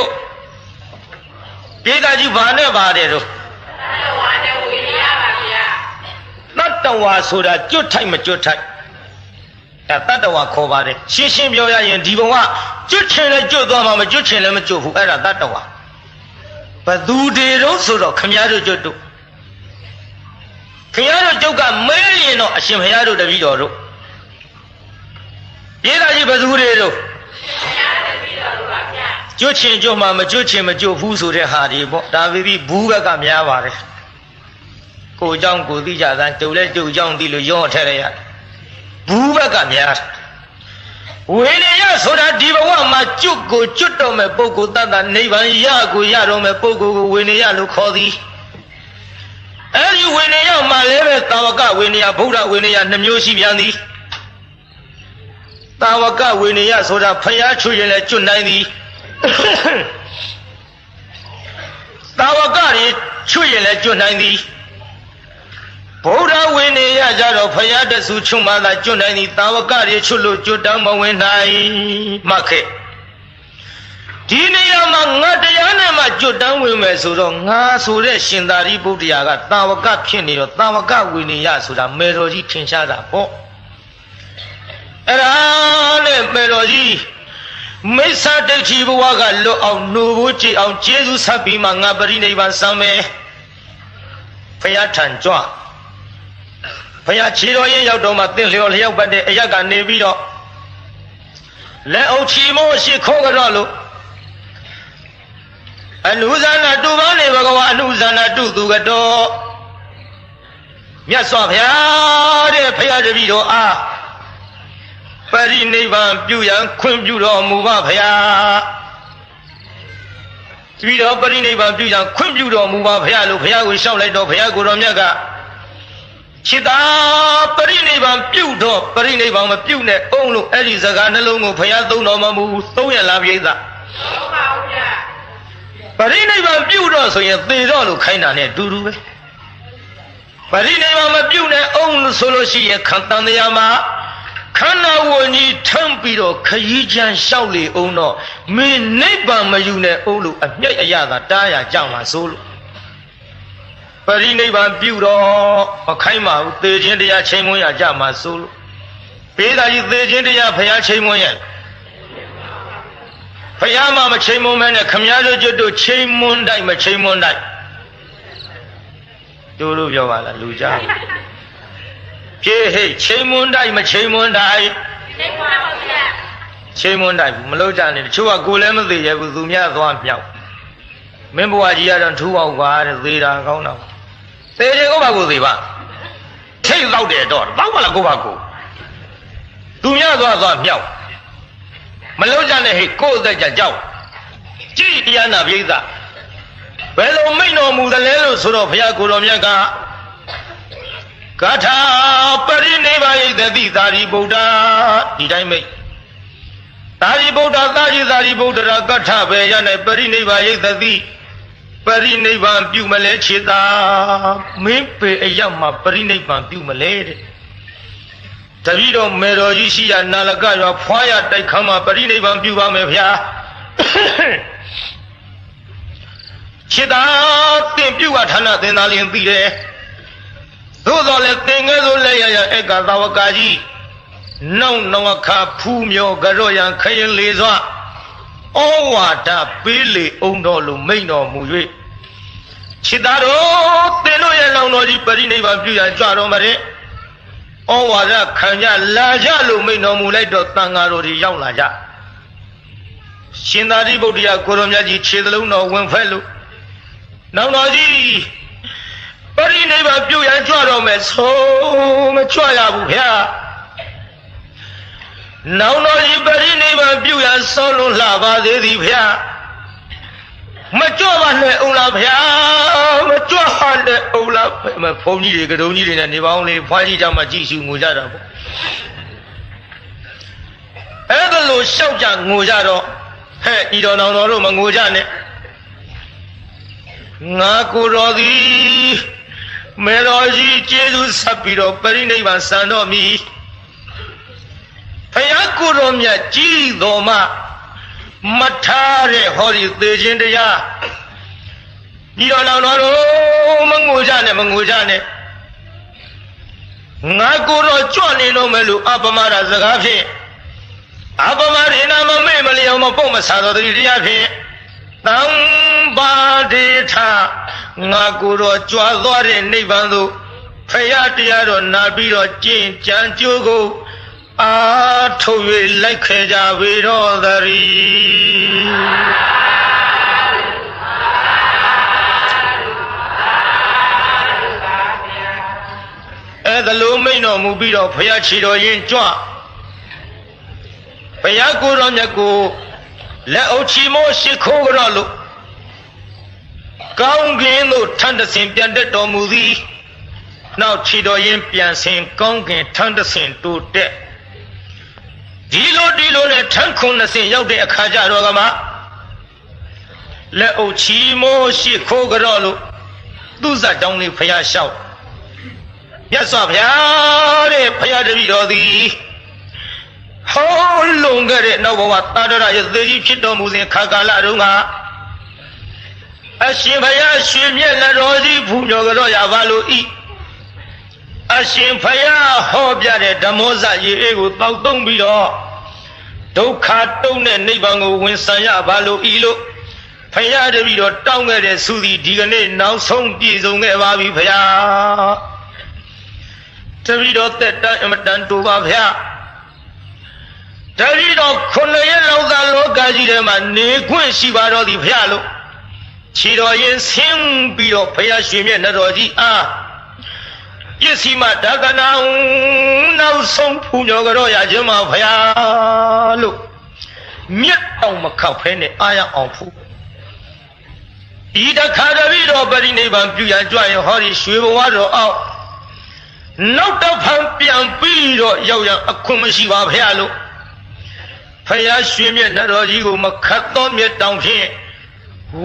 ပရိသတ်ကြီးဘာနဲ့ပါတယ်တော့တတ္တဝါနဲ့ဝေနေရပါဗျာတတ္တဝါဆိုတာကျွတ်ထိုက်မကျွတ်ထိုက်တတ္တဝါခေါ်ပါတယ်ရှင်းရှင်းပြောရရင်ဒီဘုံကကျွတ်ချင်လဲကျွတ်သွားမှာမကျွတ်ချင်လဲမကျွတ်ဘူးအဲ့ဒါတတ္တဝါဘသူတွေတော့ဆိုတော့ခမည်းတော်ကျွတ်တို့ခင်ဗျားတို့ကျုပ်ကမဲရင်တော့အရှင်ဘုရားတို့တပည့်တော်တို့ပြေးတာကြီးဘယ်သူတွေတို့ကျွတ်ချင်ကျွတ်မှမကျွတ်ချင်မကျွတ်ဘူးဆိုတဲ့ဟာတွေပေါ့ဒါပေပြီးဘူးဘက်ကများပါတယ်ကိုเจ้าကိုသိကြသန်းကျုပ်လည်းကျုပ်เจ้าသိလို့ရောထက်ရရဘူးဘက်ကများဝေနေရဆိုတာဒီဘဝမှာကျွတ်ကိုကျွတ်တော်မဲ့ပုဂ္ဂိုလ်တတ်တာနိဗ္ဗာန်ရကိုရတော်မဲ့ပုဂ္ဂိုလ်ကိုဝေနေရလို့ခေါ်သည်အဲ့ဒီဝေနေရမှာလည်းပဲတာဝကဝေနေရဗုဒ္ဓဝေနေရ2မျိုးရှိပြန်သည်တာဝကဝေနေရဆိုတာဖျားချွေရင်လည်းကျွတ်နိုင်သည်တာဝကတွေချွေရင်လည်းကျွတ်နိုင်သည်ဗုဒ္ဓဝေနေရကြတော့ဖျားတဆူချွတ်မှသာကျွတ်နိုင်သည်တာဝကတွေချွတ်လို့ကျွတ်တောင်းမဝင်နိုင်မှခဲ့ဒီနေရာမှာငါတရားနဲ့မှကျွတ်တန်းဝင်မယ်ဆိုတော့ငါဆိုတဲ့ရှင်သာရိပုတ္တရာကတာဝကဖြစ်နေတော့တာဝကဝေနေရဆိုတာမေတော်ကြီးထင်ရှားတာပေါ့အဲ့ဒါနဲ့မေတော်ကြီးမိစ္ဆာဒိဋ္ဌိဘဝကလွတ်အောင်နှိုးဖို့ကြည်အောင်ကျေးဇူးဆက်ပြီးမှငါပရိနိဗ္ဗာန်ဆံမယ်ဖယားထံကြွဖယားခြေတော်ရင်ရောက်တော့မှသင်လျော်လျောက်ပတ်တဲ့အရက်ကနေပြီးတော့လက်အုပ်ချီမိုးရှိခိုးကြတော့လို့ Anuzana tu bani bhagava anuzana tu gato Myaswa phaya phaya deviro a Parinivan pyuyan khun pyuro muba phaya Deviro parinivan pyuyan khun pyuro muba phaya lo phaya ko shaw lai do phaya ko ro myat ka Chita parinivan pyu do parinivan ma pyu ne aung lo ai di saka nalong ko phaya thong do ma mu 300 la pyaitha Parinivan pyu do so yin the do lo khain ta ne tu tu be Parinivan ma pyu ne aung lo so lo shi yin khan tan ya ma Khana woni thang pi do khayi chan shaw le aung do min nibban ma yu ne aung lo a myat aya tha ta ya jaw ma so lo Parinivan pyu do ma khain ma hu the chin taya chain mon ya ja ma so lo Pe da ji the chin taya phaya chain mon ya Phaya ma ma chain mon ma ne khamya do jut do chain mon dai ma chain mon dai Do lo pyaw ba la lu ja Phye hey chain mon dai ma chain mon dai Chain mon dai ma lo ja ne chu wa ko le ma the ye bu tu mya thwa pyaw Min bwa ji ya don thu paw kwa de the da kaung da The je ko ba ko the ba Thai law de do law ba la ko ba ko Tu mya thwa myaw Ma lo ja ne hey ko the ja jaw Ji tiya na pyaitha Bel lo main no mu the le lo so do phaya ko ro myat ka Katha parinivayati Thari Buddha Di dai mai Thari Buddha Thari Buddha ra katha be ya ne parinivayati Parinivan pyu ma le chita Min pe ayak ma parinivan pyu ma le de Tabi do me ro ji shi ya nalaka yo phwa ya tai khan ma parinivan pyu ba me phya Chita tin pyu wa thana tin da lin ti de Though the thing is only a Gazawakaji, no Nawaka Pumio Garoyan Kayan Leza, all water, Billy, Ondolo, Maino, Mui. Chidaro, Tenoya Lonoji, Parineva, and Jaro Mare, all water, Kanya, Laja, Lumino, Muledo, Tangaro, Yalaja. Shinari Bodia, Koromiaji, Chidaluno, one fellow. Now, Naji. Parinivan pyu yan chwa do me so ma chwa ya bu phya Naw no ji parinivan pyu yan so lo la ba de thi phya Ma chwa ba ne aung la phya ma chwa ha ne aung la ma phong ji de kadong ji de ne ni baung le phwa ji jaw ma ji shu ngo ja da po Ai da lo shaw ja ngo ja do he ni do naw no do ma ngo ja ne Nga ko ro di Meroji Jesu Sapiro Parinivan Sanomi Payakuromya Ji Doma Matare Hori Tejindaya Nidona no Mangujane Nakuro Johnny no Melu Abamara Zagafi Abamarina Mamma Poma Sado Riafi Tambadita Nakuro Chuazore Nibandu Fayatiaro Nabiro Jin Janjugo Atowe Lekeja Virodari The Lumino Mubiro Payachiro Yin Chua Payakuro Naku Le Ochimo Shikogolo Kaung Gin lo Tanda Sim Pianda Domudi Now Chido Yin Pian Sim Kongin Tanda Sim to de Dilo Le Tankun Sin Yode Akaja Rogama Le Ochimo Shikogolo Duza Dongli Paya Shout Yes of Yare Paya de Vidodi How longer it no what other is the Chito Musin Kagala Runga Ashimaya Shimya Rosi Punoya Valu E Ashimpaya Hobia Damoza Yegu Tautung Bido Doka Tone Nibango Winsaya Valu Ilo Paya de Vido Tonga de Sudi Digane now song Dizung Evavi Paya Tavido Teta Ematantu Vavia Tavido Konaya Loga Loga Jidema Ne Quin Shibaro di Pialo ခြေတော်ရင်ဆင်းပြီးတော့ဘုရားရွှေမြတ်နတော်ကြီးအားပစ္စည်းမဒါကနာနောက်ဆုံးဖူးမြော်ကြောရခြင်းမှာဘုရားလို့မြတ်အောင်မခောက်ဖဲနဲ့အာရအောင်ဖူးဤတခါတပိတော်ပရိနိဗ္ဗာန်ပြုရကြွရင်ဟောဒီရွှေဘဝတော်အောက်နောက်တော့ဖန်ပြန်ပြီးတော့ရောက်ရအခွင့်မရှိပါဘုရားလို့ဘုရားရွှေမြတ်နတော်ကြီးကိုမခတ်သောမြတ်တောင်ဖြင့်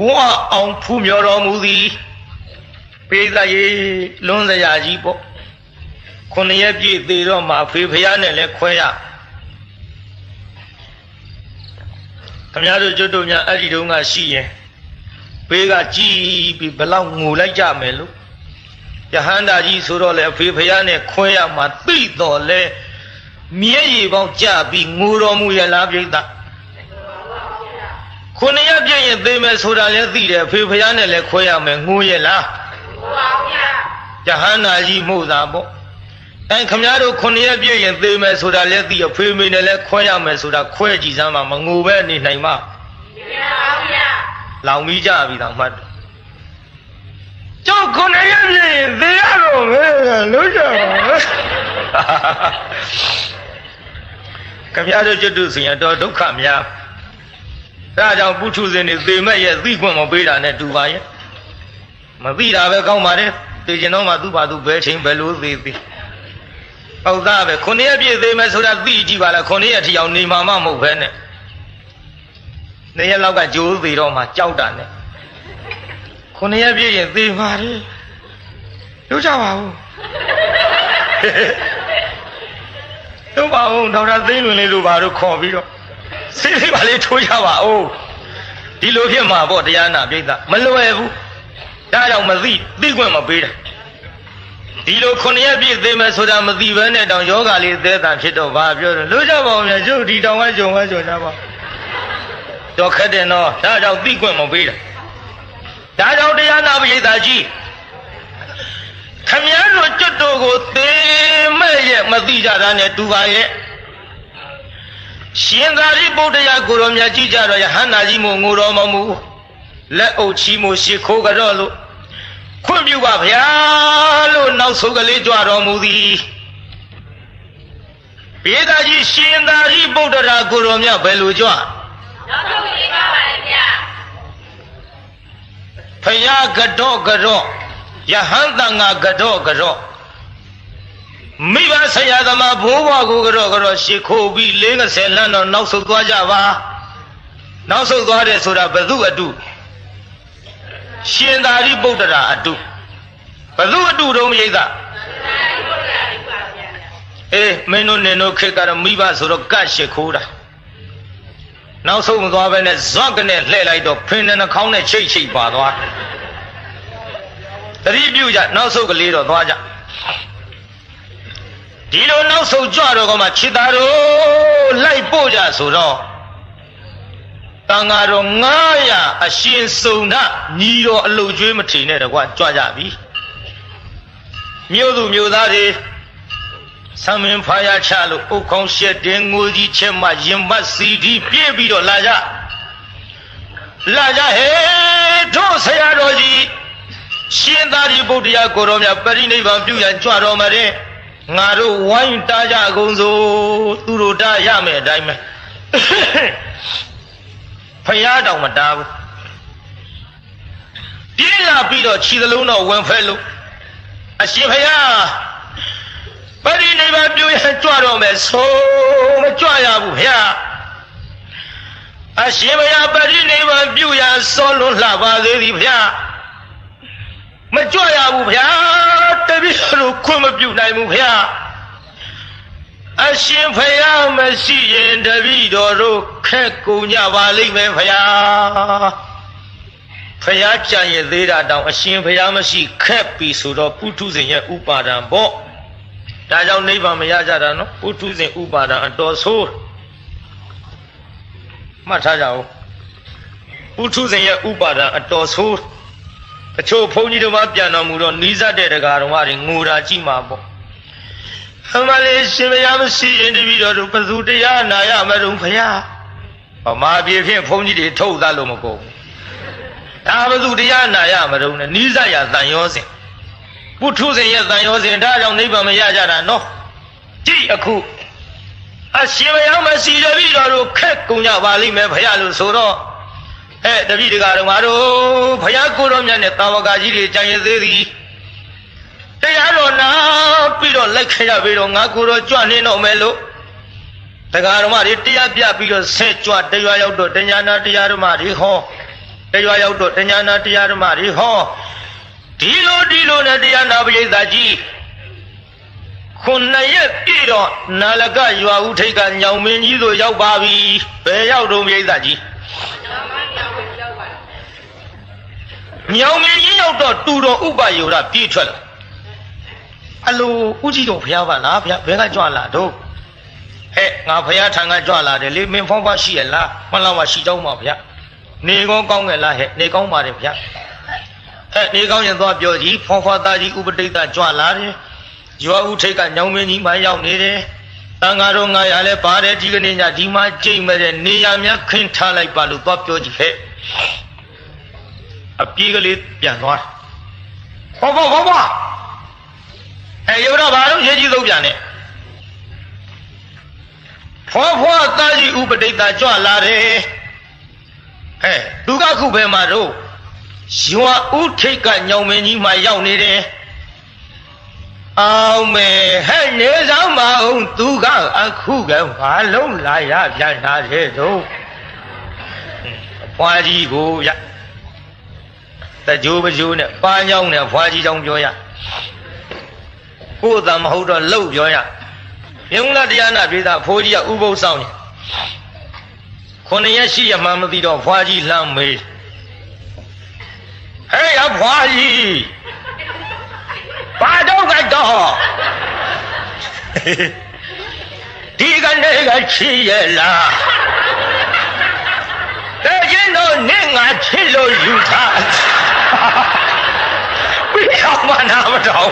ဝါအောင်ဖူးမြော်တော်မူသည်ပိဿရေလွန်စရာကြီးပေါ့9 ရက်ပြည့်သေးတော့မှဖေဖရားနဲ့လည်းခွဲရခင်ဗျားတို့ကျွတ်တို့များအဲ့ဒီတုန်းကရှိရင်ဘေးကကြည်ပြီးဘလောက်ငိုလိုက်ကြမယ်လို့ယဟန္တာကြီးဆိုတော့လေဖေဖရားနဲ့ခွဲရမှသိတော်လဲမြဲရည်ပေါင်းကြပြီးငိုတော်မူရလားပြိဿ9 ရက်ပြည့်ရင်သိမယ်ဆိုတာလည်းသိတယ်ဖေဖရားနဲ့လည်းခွဲရမယ်ငိုရလားယဟန္တာကြီးမို့သာပေါ့အဲခမရတို့9 ရက်ပြည့်ရင်သိမယ်ဆိုတာလည်းသိရဖေမေနဲ့လည်းခွဲရမယ်ဆိုတာခွဲကြည့်စမ်းပါမငိုပဲနေနိုင်မှာလောင်ပြီးကြပြီတော့မှတ်ကျောက်9 ရက်ပြည့်ရင်သိရတော့မယ်လို့ကြပါခမရတို့ကျွတ်တို့ဆိုရင်တော့ဒုက္ခများဒါကြောင့်ပုထုဇဉ်တွေသိမဲ့ရဲ့သိခွင့်မပေးတာနဲ့တူပါရဲ့မသိတာပဲကောင်းပါတယ်သိကျင်တော့မှသူ့ဘာသူဘယ်ချိန်ဘယ်လိုသိသိဟုတ်သားပဲ9 ရက်ပြည့်သေးမယ်ဆိုတာသိကြည့်ပါလား9 ရက်ထီအောင်နေမှာမဟုတ်ပဲနဲ့2 ရက်လောက်ကကြိုးသေးတော့မှကြောက်တာနဲ့9 ရက်ပြည့်ရင်သေပါလေတို့ကြပါဦးတို့ပါဦးဒေါက်တာသိန်းလွင်လေးတို့ဘာတို့ခေါ်ပြီးတော့စိတ်လေးပါလေးထိုးကြပါဦးဒီလိုဖြစ်မှာပေါ့တရားနာပြိဿမလွယ်ဘူးဒါကြောင့်မသိခွင့်မပေးတာဒီလို9 ရက်ပြည့်သေးမယ်ဆိုတာမသိဘဲနဲ့တောင်ယောဂလေးသေးတာဖြစ်တော့ဘာပြောတယ်လို့ကြပါဦးများကျုပ်ဒီတောင်ဝဲကြုံကြပါတော့ခက်တယ်နော်ဒါကြောင့်သိခွင့်မပေးတာဒါကြောင့်တရားနာပရိသတ်ကြီးခမည်းတော်ကျွတ်တော်ကိုသေမဲ့ရဲ့မသိကြတာနဲ့တူပါရဲ့ရှင်သာရိပုတ္တရာကိုရောမြတ်ကြီးကြတော့ယဟန္တာကြီးမို့ငိုတော်မမူလက်အုပ်ချီမို့ရှ िख ိုးကြတော့လို့ခွင့်ပြုပါဗျာလို့နောက်ဆုံးကလေးကြွတော်မူသည်ဘေးသားကြီးရှင်သာရိပုတ္တရာကိုရောမြတ်ဘယ်လိုကြွနောက်ဆုံးကလေးပါပါဗျာဖယားကတော့ယဟန်တန်ငါကတော့မိဘဆရာသမားဘိုးဘွားကိုကတော့ရှ िख ိုးပြီး40လမ်းတော့နောက်ဆုံးသွားကြပါနောက်ဆုံးသွားတယ်ဆိုတာဘယ်သူအတုရှင်သာရိပုတ္တရာအတုဘယ်သူအတုတုံးရိပ်သာအေးမင်းတို့နေတို့ခေတ်ကတော့မိဘဆိုတော့ကတ်ရှ िख ိုးတာနောက်ဆုံးမသွားပဲနဲ့ဇွတ်ကနေလှည့်လိုက်တော့ဖင်နဲ့နှာခေါင်းနဲ့ချိတ်ပါသွားတတိပြုကြနောက်ဆုံးကလေးတော့သွားကြဒီလိုနောက်ဆုံးကြွတော့ကမှခြေသားတို့လိုက်ပို့ကြဆိုတော့တန်ဃာတော်900အရှင်စုံနာညီတော်အလုတ်ကျွေးမထီနဲ့တကွကြွကြပြီမြို့သူမြို့သားတွေဆံမင်းဖားရချလို့အုတ်ခေါင်းရှက်တင်ငိုကြီးချက်မှရင်ပတ်စီဒီပြေးပြီးတော့လာကြဟဲ့တို့ဆရာတော်ကြီးရှင်သာရိပုတ္တရာကိုရောမြတ်ပရိနိဗ္ဗာန်ပြုရန်ကြွတော်မှာတဲ့ငါတို့ဝိုင်းတားကြကုန်စို့သူတို့တားရမယ်အတိုင်းပဲဖယားတောင်မတားဘူးပြေးလာပြီးတော့ခြေသလုံးတော့ဝင်ဖဲလို့အရှင်ဖယားပရိနိဗ္ဗာန်ပြုရန်ကြွတော်မယ်ဆိုမကြွရဘူးဖယားအရှင်ဖယားပရိနိဗ္ဗာန်ပြုရန်စောလွန်လှပါသေးသည်ဖယားမကြွရဘူးဗျာတပည့်တော်ခွင့်မပြုနိုင်ဘူးဗျာအရှင်ဖယားမရှိရင်တပည့်တော်တို့ခက်ကုန်ကြပါလိမ့်မယ်ဗျာဖယားကြံရသေးတာတောင်အရှင်ဖယားမရှိခက်ပြီဆိုတော့ပုထုဇဉ်ရဲ့ဥပါဒံပေါ့ဒါကြောင့်နိဗ္ဗာန်မရကြတာနော်ပုထုဇဉ်ဥပါဒံအတော်ဆိုးမှတ်ထားကြအောင်ပုထုဇဉ်ရဲ့ဥပါဒံအတော်ဆိုးအချို့ဘုန်းကြီးတို့မှပြန်တော်မူတော့နီးစပ်တဲ့တရားတော်တွေငိုတာကြည့်မှာပေါ့အမလေးရှင်ဘုရားမရှိရင်တပည့်တော်တို့ဘယ်သူတရားနာရမလို့ဖယားဗမာပြည်ဖြင့်ဘုန်းကြီးတွေထုတ်သားလို့မကုန်ဘူး ဒါဘသူတရားနာရမတော့နဲ့နိစ္စရတန်ရောစဉ်ပုထုဇဉ်ရဲ့တန်ရောစဉ်ဒါကြောင့်နိဗ္ဗာန်မရကြတာနော်ကြည့်အခုအရှင်ဘုရားမရှိတပည့်တော်တို့ခက်ကုန်ကြပါလိမ့်မယ်ဘုရားလို့ဆိုတော့တပည့်တကာတော်ငါတို့ဘုရားကိုတော်မြတ်နဲ့တာဝကကြီးတွေကြံရသေးသည်တရားတော်နာပြီးတော့လိုက်ခရပြီးတော့ငါကိုတော်ကြွနေတော့မယ်လို့တရားတော်မတွေတရားပြပြီးတော့ဆက်ကြွတရားရောက်တော့တရားနာတရားတော်မတွေဟောတရားရောက်တော့တရားနာတရားတော်မတွေဟောဒီလိုနဲ့တရားနာပရိသတ်ကြီးခုနှစ်ရက်ပြည့်တော့နာလကရွာဦးထိပ်ကညောင်မင်းကြီးတို့ရောက်ပါပြီဘယ်ရောက်တော့ပရိသတ်ကြီးညောင်မင်းကြီးရောက်တော့တူတော်ဥပယောဓပြေးထွက်လာအလိုဥကြီးတော်ဘုရားပါလားဘုရားဘယ်ကကြွလာတော့ငါဘုရားထံကကြွလာတယ်လေမင်းဖောင်းပါရှိရလားမလားမရှိတော့မှာဘုရားနေကောင်းကောင်းငယ်လားနေကောင်းပါတယ်ဘုရားနေကောင်းရင်သွားပြောကြီးဖောင်းဖွားသားကြီးဥပဒိတကြွလာတယ်ရွာဦးထိပ်ကညောင်မင်းကြီးမှရောက်နေတယ်တန်ဃာတော်900လဲပါတယ်ဒီကနေ့ညဒီမှာကြိတ်မဲ့တဲ့နေရာများခင်းထားလိုက်ပါလို့သွားပြောကြည့်အပြေးကလေးပြန်သွားဘောရုပ်တော့ဘာလို့ရေးကြည့်လို့ပြန်နေဖွားသားကြီးဥပဒိတကြွလာတယ်သူကခုပဲမှာတော့ရွာဦးထိပ်ကညောင်မင်းကြီးမှရောက်နေတယ်အောင်မယ်နေဆောင်မအောင်သူကအခုကဘာလုံးလာရပြန်လာတဲ့တော့ဖွားကြီးကိုရတကြိုးပကြိုးနဲ့ပါးကြောင်းနဲ့ဖွားကြီးကြောင်းပြောရကိုယ်သာမဟုတ်တော့လှုပ်ပြောရမြုံလာတရားနာပြည်သားဖိုးကြီးကဥပုသ်ဆောင်နေ9ရက်ရှိရမှမသိတော့ဖွားကြီးလှမ်းမေးအဖွားကြီးဘာတော့ကတော့ဒီကနေ့ကချီရလားတဲ့ရင်တော့နင့်ငါချစ်လို့ယူထားပြီးတော့မနာမတော့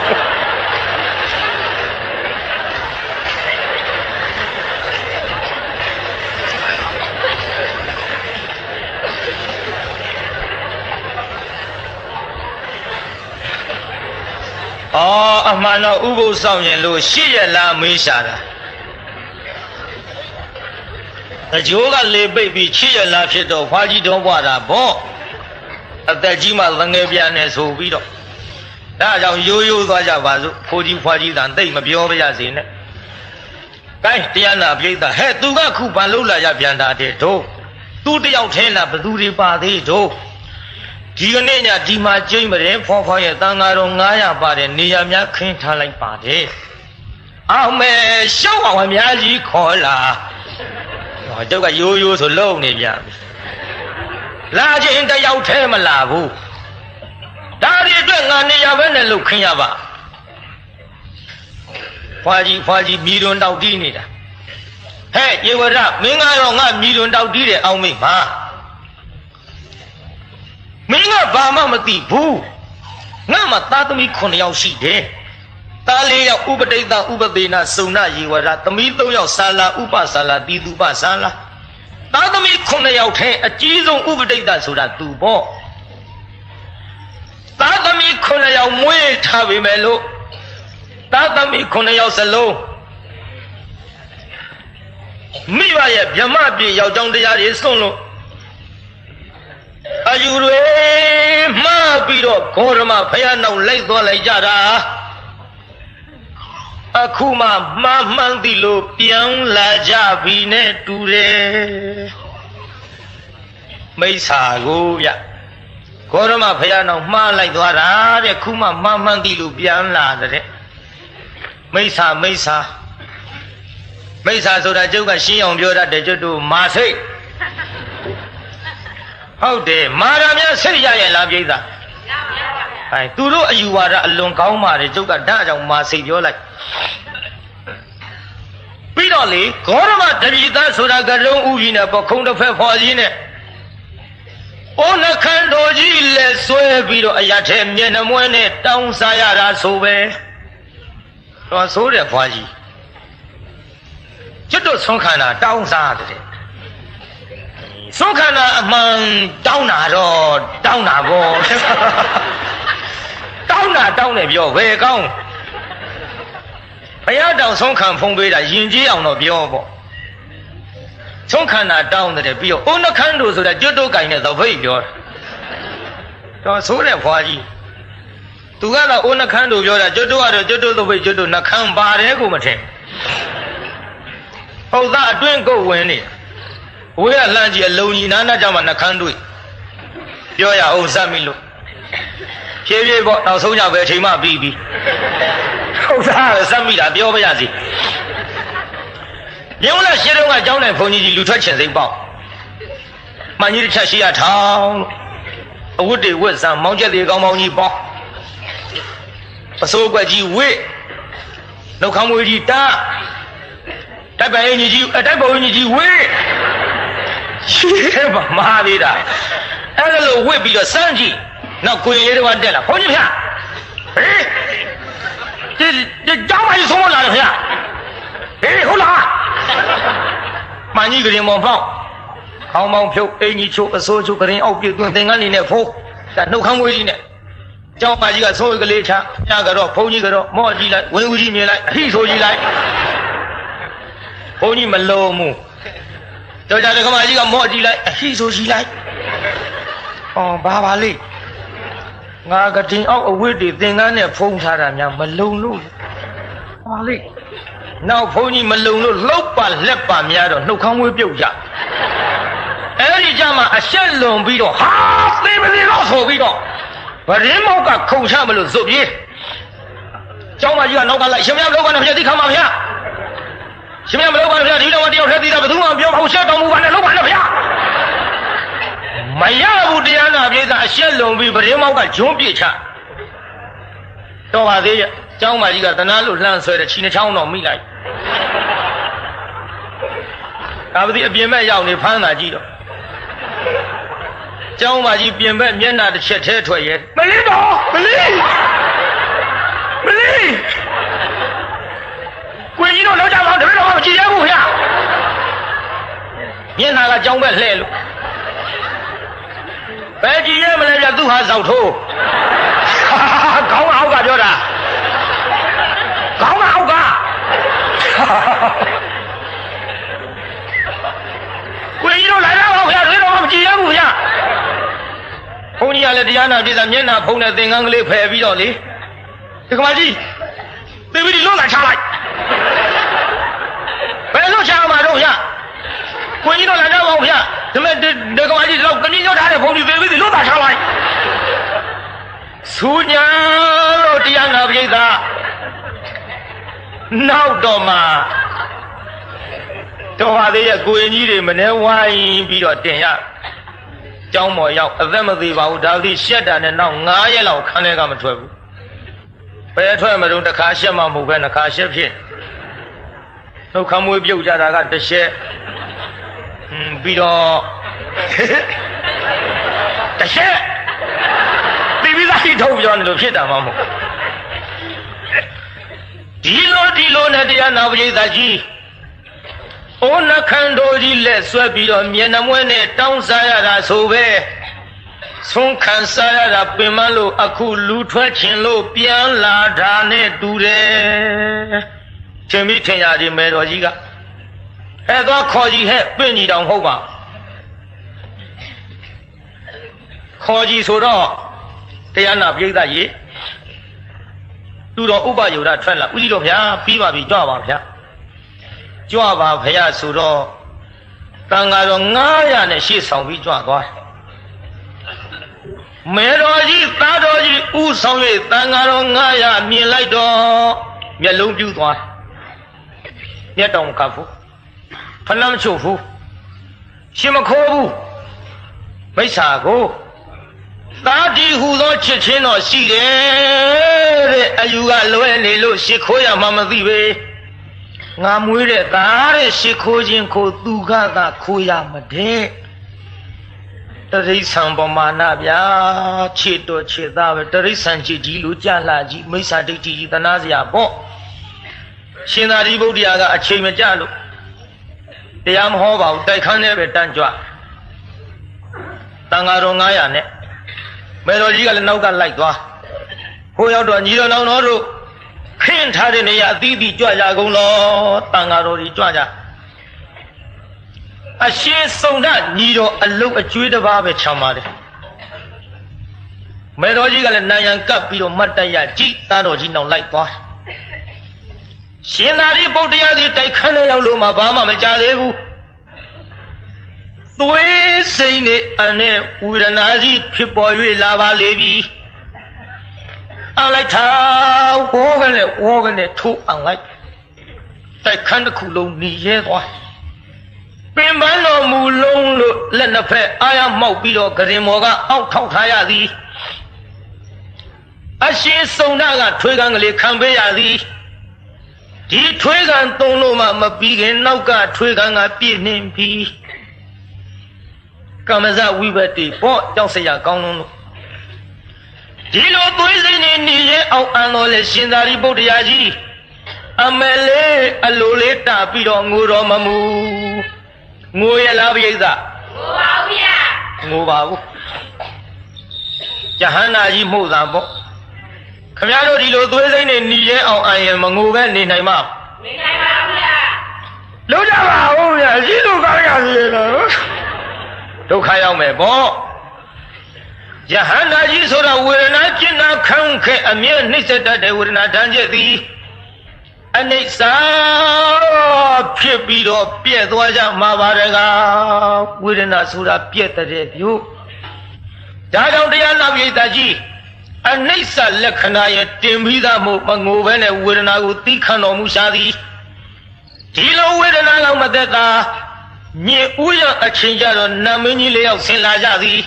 အမှန်တော့ဥပုသ်ဆောင်ရင်လို့ရှိရလားမေးရှာတာအကျိုးကလေပိတ်ပြီးရှိရလားဖြစ်တော့ဖွားကြီးတော်ပွားတာဗောအသက်ကြီးမှသငယ်ပြန်နေဆိုပြီးတော့ဒါကြောင့်ရိုးသွားကြပါစို့ဖိုးကြီးဖွားကြီးတန်တိတ်မပြောပါရစေနဲ့ကဲတရားနာပြိဿသူကခုဘာလို့လာရပြန်တာတဲ့တို့သူတယောက်ထဲလားဘသူတွေပါသေးတို့ဒီကနေ့ညဒီမှာကျိမ့်မတယ်ဖွားဖွားရဲ့တန်ဃာတော်900ပါတယ်နေရာများခင်းထားလိုက်ပါတယ်အောင်မယ်ရှောက်အောင်အများကြီးခေါ်လာကျုပ်ကရိုးဆိုလုံနေပြန်ပြီလာခြင်းတယောက်ထဲမလာဘူးဒါတွေအတွက်ငါနေရာပဲနဲ့လှုပ်ခင်းရပါဖွားကြီးမြည်တွန်တောက်တီးနေတာယေဝရမင်းကတော့ငါမြည်တွန်တောက်တီးတယ်အောင်မိမမင်းကဘာမှမသိဘူးငါမှသားသမီး9ယောက်ရှိတယ်သား4ယောက်ဥပဒိတဥပဒေနာစုံနာယေဝရသမီး3ယောက်စာလာဥပစာလာတိတုပစာလာသားသမီး9ယောက်ထဲအကြီးဆုံးဥပဒိတဆိုတာသူပေါ့သားသမီး9ယောက်မွေးထားပြီမဲ့လို့သားသမီး9ယောက်စလုံးမိဘရဲ့ဗြဟ္မပြည်ယောက်ျောင်းတရားတွေစွန့်လို့အယူတွေမှားပြီးတော့ဂေါရမဖယားနောက်လိုက်သွားလိုက်ကြတာအခုမှမှန်သည်လို့ပြောင်းလာကြပြီနဲ့တူတယ်မိစ္ဆာကိုဗျဂေါရမဖယားနောက်မှားလိုက်သွားတာတဲ့ခုမှမှန်သည်လို့ပြောင်းလာတဲ့မိစ္ဆာဆိုတာကျုပ်ကရှင်းအောင်ပြောတတ်တယ်ကျွတ်တို့မာစိတ်ဟုတ်တယ်မာရမြစိတ်ရရဲ့လားပြိဿသူတို့အယူဝါဒအလွန်ကောင်းပါတယ်ကျုပ်ကဒါကြောင့်မာစိတ်ပြောလိုက်ပြီးတော့လေဂေါရမတပိသားဆိုတာကလုံးဥကြီးနဲ့ပခုံးတစ်ဖက်ဖွာကြီးနဲ့အိုးနှခမ်းတော်ကြီးလက်ဆွဲပြီးတော့အရာထဲမျက်နှမွဲနဲ့တောင်းစားရတာဆိုပဲတော့ဆိုးတယ်ဖွာကြီးကျွတ်တို့ဆုံးခန္ဓာတောင်းစားတယ် ဆုံးခန္ဓာအမှန်တောင်းတာတော့တောင်းတာပေါ့တောင်းတယ်ပြောဘယ်ကောင်းဘုရားတောင်ဆုံးခံဖုံးပေးတာယဉ်ကျေးအောင်တော့ပြောပေါ့ဆုံးခန္ဓာတောင်းတယ်ပြီးတော့ဩနခန္ဓုဆိုတာကျွတ်တုတ်ကင်တဲ့သဘိတ်ပြောတာတော့ဆိုးတဲ့ဖွာကြီးသူကတော့ဩနခန္ဓုပြောတာကျွတ်တုတ်ကတော့ကျွတ်တုတ်သဘိတ်ကျွတ်တုတ်နှခမ်းပါတယ်ကိုမထင်ဟုတ်သားအတွင်းကုတ်ဝင်နေဝေးကလှမ်းကြည့်အလုံးကြီးနားကြမှာနှခမ်းတွေ့ပြောရအောင်စမ်းမိလို့ဖြည်းဖြည်းပေါ့နောက်ဆုံးကြပဲအချိန်မှပြီးပြီဟုတ်သားစမ်းမိတာပြောပါရစေညောင်းလာရှင်းတော့ကကျောင်းနိုင်ဘုန်းကြီးလူထွက်ချင်စိမ့်ပေါ့မှန်ကြီးတစ်ချက်ရှိရထောင်းအဝတ်တွေဝတ်စံမောင်းချက်တွေကောင်းကောင်းကြီးပေါ့ပစိုးကွက်ကြီးဝိနှုတ်ခမ်းမွေးကြီးတာတိုက်ပိုင်ကြီးတိုက်ပုံကြီးဝိရှိတယ်ပါမာသေးတာအဲ့ဒါလို့ဝိပြီးတော့စမ်းကြည့်နောက်ကိုရင်လေးတော့တက်လာဘုန်းကြီးဗျာဟေးဒီကျောင်းမကြီးဆုံးမလာတယ်ဗျာဟေးဟုတ်လားမှန်ကြီးကရင်မောင်ဖောက်ခေါင်းမောင်ဖြုတ်အင်ကြီးချိုးအစိုးချိုးကရင်အောက်ပြသွင်းသင်္ကန်းလေးနဲ့ဖိုးဒါနှုတ်ခမ်းမွေးကြီးနဲ့ကျောင်းမကြီးကဆိုးကလေးချညကတော့ဘုန်းကြီးကတော့မော့ကြည့်လိုက်ဝင်းဦးကြီးမြင်လိုက်အဟိဆိုကြည့်လိုက်ဘုန်းကြီးမလုံးဘူးတော်ကြတဲ့ကမကြီးကမော့ကြည့်လိုက်အဟိဆိုကြည့်လိုက်ဘာပါလိငါကတင်အောက်အဝတ်တွေသင်္ကန်းနဲ့ဖုံးထားတာများမလုံလို့ဘာလိနောက်ဘုန်းကြီးမလုံလို့လှုပ်ပါလက်ပါများတော့နှုတ်ခမ်းဝေးပြုတ်ကြအဲ့ဒီကြမှာအဆက်လွန်ပြီးတော့ဟာသေမသေးတော့ဆိုပြီးတော့ဗရင်မောက်ကခုန်ချမလို့ဇွတ်ပြေးကျောင်းမကြီးကနောက်ကလိုက်ရှင်မရမလို့ပါနဲ့ဖျက်သိခါမှာဗျာရှင်မရမလို့ပါနဲ့ဖျက်ဒီတော့တယောက်ထက်သိတာဘယ်သူမှပြောမဟုတ်ရှက်တော်မူပါနဲ့လို့ပါနဲ့ဗျာမရဘူးတရားနာပြေးတာအဆက်လွန်ပြီးဗရင်မောက်ကဂျွန်းပြေချတော့ပါသေးရဲ့ကျောင်းမကြီးကတနာလို့လှမ်းဆွဲတဲ့ချီနှချောင်းတော့မိလိုက်ဒါပတိအပြင်ဘက်ရောက်နေဖမ်းတာကြည့်တော့ကျောင်းမကြီးပြင်ဘက်မျက်နှာတစ်ချက်သေးထွက်ရဲမလေးတော့မလေးကိုကြီးတို့လောက်ကြပါတပည့်တော်ကမကြည့်ရဘူးခင်ဗျမျက်နှာကကျောင်းဘက်လှဲ့လို့ဘယ်ကြည့်ရမလဲဗျသူဟာဇောက်ထိုးခေါင်းအောက်ကပြောတာခေါင်းအောက်ကကိုကြီးတို့လာကြပါခင်ဗျတပည့်တော်ကမကြည့်ရဘူးခင်ဗျဘုန်းကြီးကလည်းတရားနာပြည်သာမျက်နှာဖုံးတဲ့သင်္ကန်းကလေးဖယ်ပြီးတော့လေဒီကမကြီးသေပြီးလွတ်လာချလိုက်ဘယ်လိုချမှာတော့ဗျကိုကြီးတို့လာကြပါဦးဗျဒီမဲ့ဒီကမကြီးတော့ကမြင့်ရောက်ထားတဲ့ဘုန်းကြီးသေပြီးလွတ်လာချလိုက်စူညာလို့တရားနာပြည်သာနောက်တော့မှတော်ပါသေးရဲ့ကိုရင်ကြီးတွေမနှဲဝိုင်းပြီးတော့တင်ရကျောင်းမော်ရောက်အသက်မသေးပါဘူးဒါသည်ရှက်တာနဲ့နောက်9ရက်လောက်ခန်းထဲကမထွက်ဘူးဘယ်ထွက်မလို့တစ်ခါရှက်မှမဟုတ်ပဲနှစ်ခါရှက်ဖြစ်နှုတ်ခမ်းမွေးပြုတ်ကြတာကတစ်ရှက်ပြီးတော့တစ်ရှက်တိပိသားကြီးထုတ်ပြောနေလို့ဖြစ်တာမှမဟုတ်ဒီလိုနဲ့တရားနာပရိသတ်ကြီးဩနခန္ဓာကြီးလက်ဆွဲပြီးတော့မျက်နှာမွဲနဲ့တောင်းစားရတာဆိုပဲဆုံးခံစားရတာပင်မလို့အခုလူထွက်ခြင်းလို့ပြန်လာတာနဲ့တူတယ်ရှင်မိထင်ရခြင်းမဲတော်ကြီးကအဲ့တော့ခေါ်ကြီးဟဲ့ပြင့်ကြီးတောင်ဟုတ်ပါခေါ်ကြီးဆိုတော့တရားနာပိဋကရေသူတော်ဥပယုဒထွက်လာဦးကြီးတော်ဗျာပြီးပါပြီကြွပါဗျာကြွပါဖရာဆိုတော့တန်ဃာတော်900နဲ့ရှေ့ဆောင်ပြီးကြွသွားမေတော်ကြီးသားတော်ကြီးဥဆောင်၍တန်ဃာတော်900မြင်လိုက်တော့မျက်လုံးပြူးသွားမျက်တောင်ကပ်ဘူးဖလမ်းချုပ်ဘူးရှင်မခိုးဘူးမိစ္ဆာကိုသားဒီဟူသောချစ်ချင်းတော်ရှိတယ်တဲ့အယူကလွဲနေလို့ရှ िख ိုးရမှမသိပဲငါမွေးတဲ့သားတဲ့ရှ िख ိုးခြင်းကိုသူကသာခိုးရမတဲ့တရိษံပမာဏဗျာခြေတော်ခြေသားပဲတရိษံခြေကြီးလို့ကြလှကြီးမိစ္ဆာဒိဋ္ဌိကြီးတနာစရာပေါ့ရှင်သာရိပုတ္တရာကအချိန်မကြလို့တရားမဟောပါဘူးတိုက်ခန်းထဲပဲတန်းကြွ တန်ဃာတော်900နဲ့မေတော်ကြီးကလည်းနောက်ကလိုက်သွားဟိုရောက်တော့ညီတော်နောင်တော်တို့ခင်းထားတဲ့နေရာအသီးသီးကြွကြကုန်တော့တန်ဃာတော်ကြီးကြွကြအရှင်စုံဒညီတော်အလုတ်အကျွေးတစ်ပါးပဲချမ်းပါတယ်မေတော်ကြီးကလည်းနံရံကပ်ပြီးတော့မတ်တရကြည်သားတော်ကြီးနောက်လိုက်သွားရှင်သာရိပုတ္တရာကြီးတိုက်ခန်းထဲရောက်လို့မှဘာမှမကြသေးဘူးသွေးစိမ့်နဲ့အနဲ့ဝေဒနာကြီးဖြစ်ပေါ်၍လာပါလေပြီအလိုက်ထားဝေါကနေထိုးအောင်လိုက်တိုက်ခန်းတစ်ခုလုံးหนีရဲသွားပင်ပန်းတော်မူလုံးလို့လက်နှစ်ဖက်အာရမောက်ပြီးတော့ဂရင်မော်ကအောက်ထောက်ထားရသည်အရှင်စုံဒကထွေးကံကလေးခံပေးရသည်ဒီထွေးကံသုံးလို့မှမပြီးခင်နောက်ကထွေးကံကပြည့်နှင်းပြီးကမ္မဇဝိဘတ်တိပေါ့ကြောက်စရာကောင်းလုံးလို့ဒီလိုသွေးစိမ့်နေနေရဲ့အောက်အံတော်လေရှင်သာရိပုတ္တရာကြီးအမေလေးအလိုလေးတာပြီးတော့ငိုတော်မမူငိုရလားပြိဿငိုပါဘူးဗျာငိုပါဘူးယဟန္တာကြီးမှုသာပေါ့ခင်ဗျားတို့ဒီလိုသွေးစိမ့်နေနေရဲ့အောင်အရင်မငိုပဲနေနိုင်မနေနိုင်ပါဘူးဗျာလုံးကြပါဦးဗျာရှိလို့ကောင်းရစီလားဒုက္ခရောက်မယ်ပေါ့ယဟန္တာကြီးဆိုတာဝေဒနာကျင်နာခံခဲ့အမြဲနှိမ့်ဆက်တတ်တဲ့ဝေဒနာတန်းချက်သည်အနိစ္စဖြစ်ပြီးတော့ပြည့်သွားကြမှာပါတကားဝေဒနာဆိုတာပြည့်တဲ့ပြုဒါကြောင့်တရားနာပိဋကကြီးအနိစ္စလက္ခဏာရဲ့တင်ပြီးသားမို့မငိုပဲနဲ့ဝေဒနာကိုသိခံတော်မူရှာသည်ဒီလိုဝေဒနာလောက်မသက်သာညင်ဥရအချင်းကြတော့နတ်မင်းကြီးလေးယောက်ဆင်လာကြသည်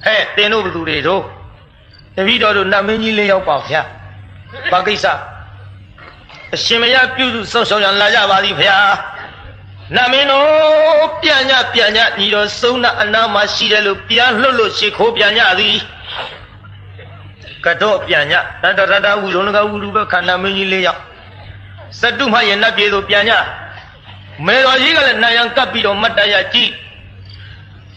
ဟဲ့တင်တို့ဘသူတွေတို့တပည့်တော်တို့နတ်မင်းကြီးလေးယောက်ပါဗျာဘာကိစ္စအရှင်မရပြုစုစောင့်ရှောက်ရန်လာကြပါသည်ဗျာနတ်မင်းတို့ပြန်ညညီတော်စုံနာအနာမှာရှိတယ်လို့ပြန်လှုပ်လို့ရှ िख ိုးပြန်ညသည်ကတော့ပြန်ညတတတဝူလုံးကဝူလူပဲခန္ဓာမင်းကြီးလေးယောက်စတုမရဲ့နတ်ပြေသို့ပြန်ညမေတော်ကြီးကလည်းနာယံကပ်ပြီးတော့မတ်တရကြည့်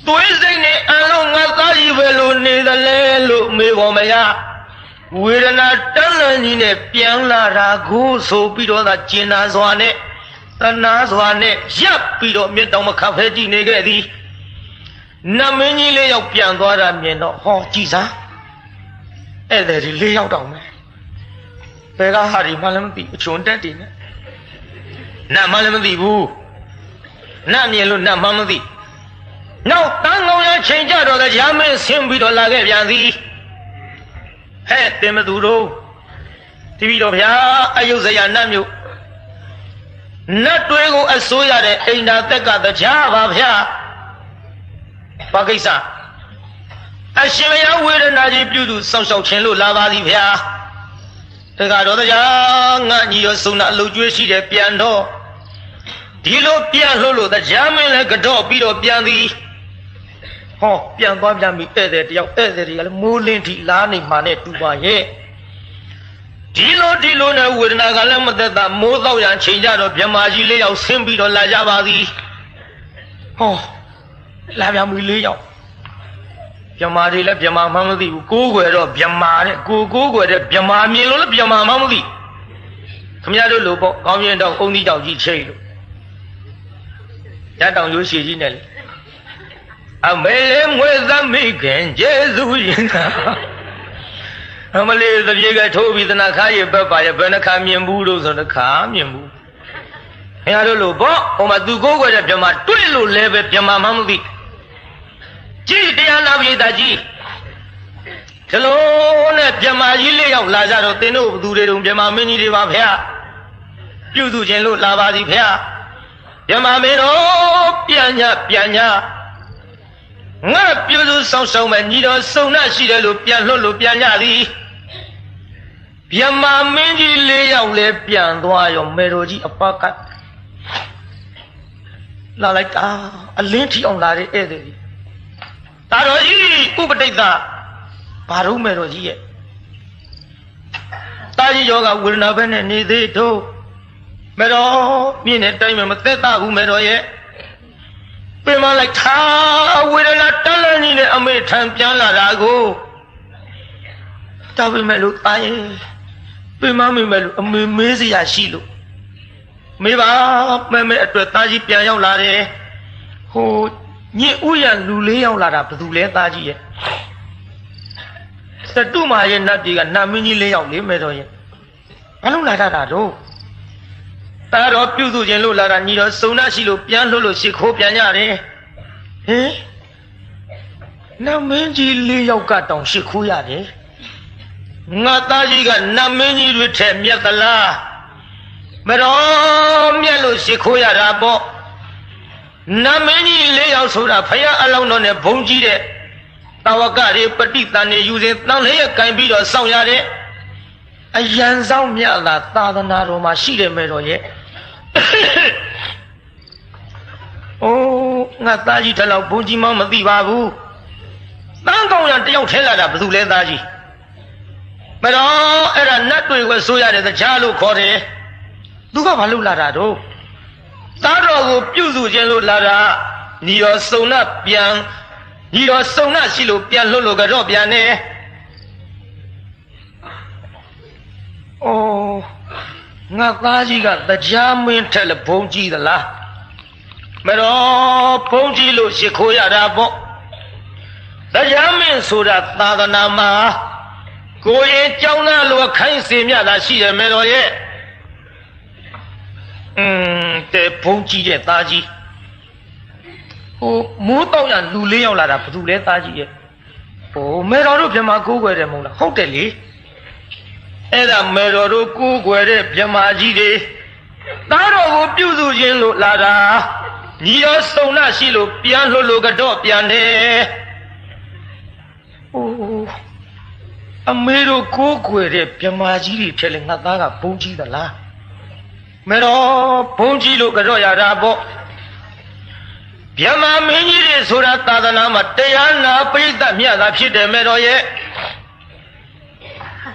သွေးစိမ့်နဲ့အလုံးငါသားကြီးပဲလို့နေသလဲလို့မေပေါ်မရဝေဒနာတန်းလန်းကြီးနဲ့ပြန်လာတာကိုဆိုပြီးတော့သာကျင်နာစွာနဲ့တဏှာစွာနဲ့ရပ်ပြီးတော့မြတ်တော်မခတ်ဖဲကြည့်နေခဲ့သည်နတ်မင်းကြီးလေးယောက်ပြန်သွားတာမြင်တော့ဟောကြည်စားဧည့်သည်ဒီလေးယောက်တောင်မယ်ဘယ်ကဟာဒီမှလည်းမသိအချွန်တက်တည်နဲ့နတ်မှလည်းမသိဘူးနတ်မြင်လို့နတ်မှမသိနောက်တန်းကောင်းရချိန်ကြတော့တရားမင်းဆင်းပြီးတော့လာခဲ့ပြန်သည်ဟဲ့တင်မသူတို့တပည့်တော်ဗျာအယုဇ္ဇရာနတ်မြို့နတ်တွေကိုအစိုးရတဲ့အိန္ဒာသက်ကတရားပါဗျာဘာကိစ္စအရှင်မယဝေဒနာကြီးပြုစုစောင့်ရှောက်ခြင်းလို့လာပါသည်ဗျာတက္ကတော်တရားငါညီတော်ဆုံးတာအလုတ်ကျွေးရှိတယ်ပြန်တော့ဒီလိုပြန်လို့တရားမင်းလည်းကတော့ပြီးတော့ပြန်သည်ဟောပြန်သွားပြန်ပြီဧည့်သည်တယောက်ဧည့်သည်တွေကလည်းမိုးလင်းထိလားနေမှနဲ့တူပါရဲ့ဒီလိုနဲ့ဝေဒနာကလည်းမသက်သာမိုးတော့ရန်ချိန်ကြတော့မြမကြီးလေးယောက်ဆင်းပြီးတော့လာကြပါသည်ဟောလာပြန်ပြီလေးယောက်မြမတွေလည်းမြမမှမသိဘူးကိုးွယ်တော့မြမတဲ့ကိုးွယ်တဲ့မြမမြင်လို့လည်းမြမမှမသိခမရတို့လို့ပေါ့ကောင်းရင်တော့အုံသီးတောင်ကြီးချိတ်လို့ရတောင်ရိုးရှည်ကြီးနဲ့လေအမေလေးမွေးသမီးခင်ကျေးဇူးရင်အမလေးတပြေကထိုးပြီးသနာခါရဘက်ပါရဘယ်နှခါမြင်ဘူးလို့ဆိုတခါမြင်ဘူးခင်ဗျားတို့လို့ပေါ့ဟိုမှာသူကိုးကွယ်တဲ့ပြမတွေ့လို့လည်းပဲပြမမှမသိကြည်တရားနာပိဋကကြီးဒီလိုနဲ့ပြမကြီးလေးယောက်လာကြတော့သင်တို့ဘသူတွေတုံပြမမင်းကြီးတွေပါဗျာပြုစုခြင်းလို့လာပါသည်ဗျာပြမမင်းတို့ပြန်ညငါပြုစုဆောင်ဆောင်မဲ့ညီတော်စုံနှရှိတယ်လို့ပြန်လွတ်လို့ပြန်ညသည်ပြမမင်းကြီးလေးယောက်လည်းပြန်သွားရောမေတော်ကြီးအပကလာလိုက်တာအလင်းထီအောင်လာတဲ့ဧည့်သည်တာတော်ကြီးဥပတိတ်သာဘာလို့မေတော်ကြီးရဲ့တာကြီးယောဂဝေဒနာပဲနဲ့နေသေးတို့မေတော်မြင့်တဲ့တိုင်းမှာမသက်သာဘူးမေတော်ရဲ့ ပြင်မလိုက်ထားဝေဒနာတက်လန့်ကြီးနဲ့အမေထံပြန်လာတာကိုတောက်ပြင်မဲ့လို့သားရင်ပြင်မမိမဲ့လို့အမေမေးစရာရှိလို့မေးပါမဲအတွက်သားကြီးပြန်ရောက်လာတယ်ဟိုညစ်ဥရလူလေးရောက်လာတာဘယ်သူလဲသားကြီးရဲ့စတုမာရဲ့နတ်ပြည်ကနတ်မင်းကြီးလေးရောက်နေမယ်တော့ရဲ့ဘာလို့လာတာတော့တာတော်ပြုစုခြင်းလို့လာတာညီတော်စုံနှရှိလို့ပြန်လှုပ်လို့ရှ िख ိုးပြန်ကြတယ်ဟင်နတ်မင်းကြီးလေးယောက်ကတောင်ရှ िख ိုးရတယ်ငါသားကြီးကနတ်မင်းကြီးတွေထဲမြတ်သလားမတော်မြတ်လို့ရှ िख ိုးရတာပေါ့နတ်မင်းကြီးလေးယောက်ဆိုတာဖယားအလောင်းတော်နဲ့ဘုံကြီးတဲ့တာဝကတွေပဋိသန္ဓေယူစဉ်တန်လေးရကင်ပြီးတော့စောင့်ရတဲ့အယံဆောင်မြတ်သာသာသနာတော်မှာရှိတယ်မဲ့တော်ရဲ့အိုးငါသားကြီးတလောက်ဘုံကြီးမမသိပါဘူးတန်းကောင်းရတယောက်ထဲလာတာဘယ်သူလဲသားကြီးမတော်အဲ့ဒါနတ်တွေကိုဆိုရတဲ့တရားလို့ခေါ်တယ်သူကဘာလို့လာတာတော့သားတော်ကိုပြုစုခြင်းလို့လာတာညီတော်စုံနှပြန်ညီတော်စုံနှရှိလို့ပြန်လှုပ်လို့ကတော့ပြန်နေအိုးငါသားကြီးကတရားမင်းထက်လည်းဘုံကြီးသလားမတော်ဘုံကြီးလို့ရှ िख ိုးရတာပေါ့တရားမင်းဆိုတာသာသနာမှာကိုရင်ကြောင်းသားလိုခိုင်းစေမြတာရှိတယ်မတော်ရဲ့တဲ့ဘုံကြီးတဲ့သားကြီးဟိုမိုးတော့ရလူလေးရောက်လာတာဘယ်သူလဲသားကြီးရဲ့ဟိုမေတော်တို့ပြမကိုးကွယ်တယ်မဟုတ်လားဟုတ်တယ်လေအဲ့ဒါမေတော်တို့ကိုးကွယ်တဲ့ပြမကြီးတွေသားတော်ကိုပြုစုခြင်းလို့လာတာညီတော်စုံနှရှိလို့ပြန်လှုပ်လို့ကတော့ပြန်တယ်ဟိုအမေတို့ကိုးကွယ်တဲ့ပြမကြီးတွေဖြစ်လေငါသားကဘုံကြီးသလားမေတော်ဘုံကြီးလို့ကတော့ရတာပေါ့ဗျမမင်းကြီးတွေဆိုတာသာသနာမှာတရားနာပရိသတ်မြတ်တာဖြစ်တယ်မေတော်ရဲ့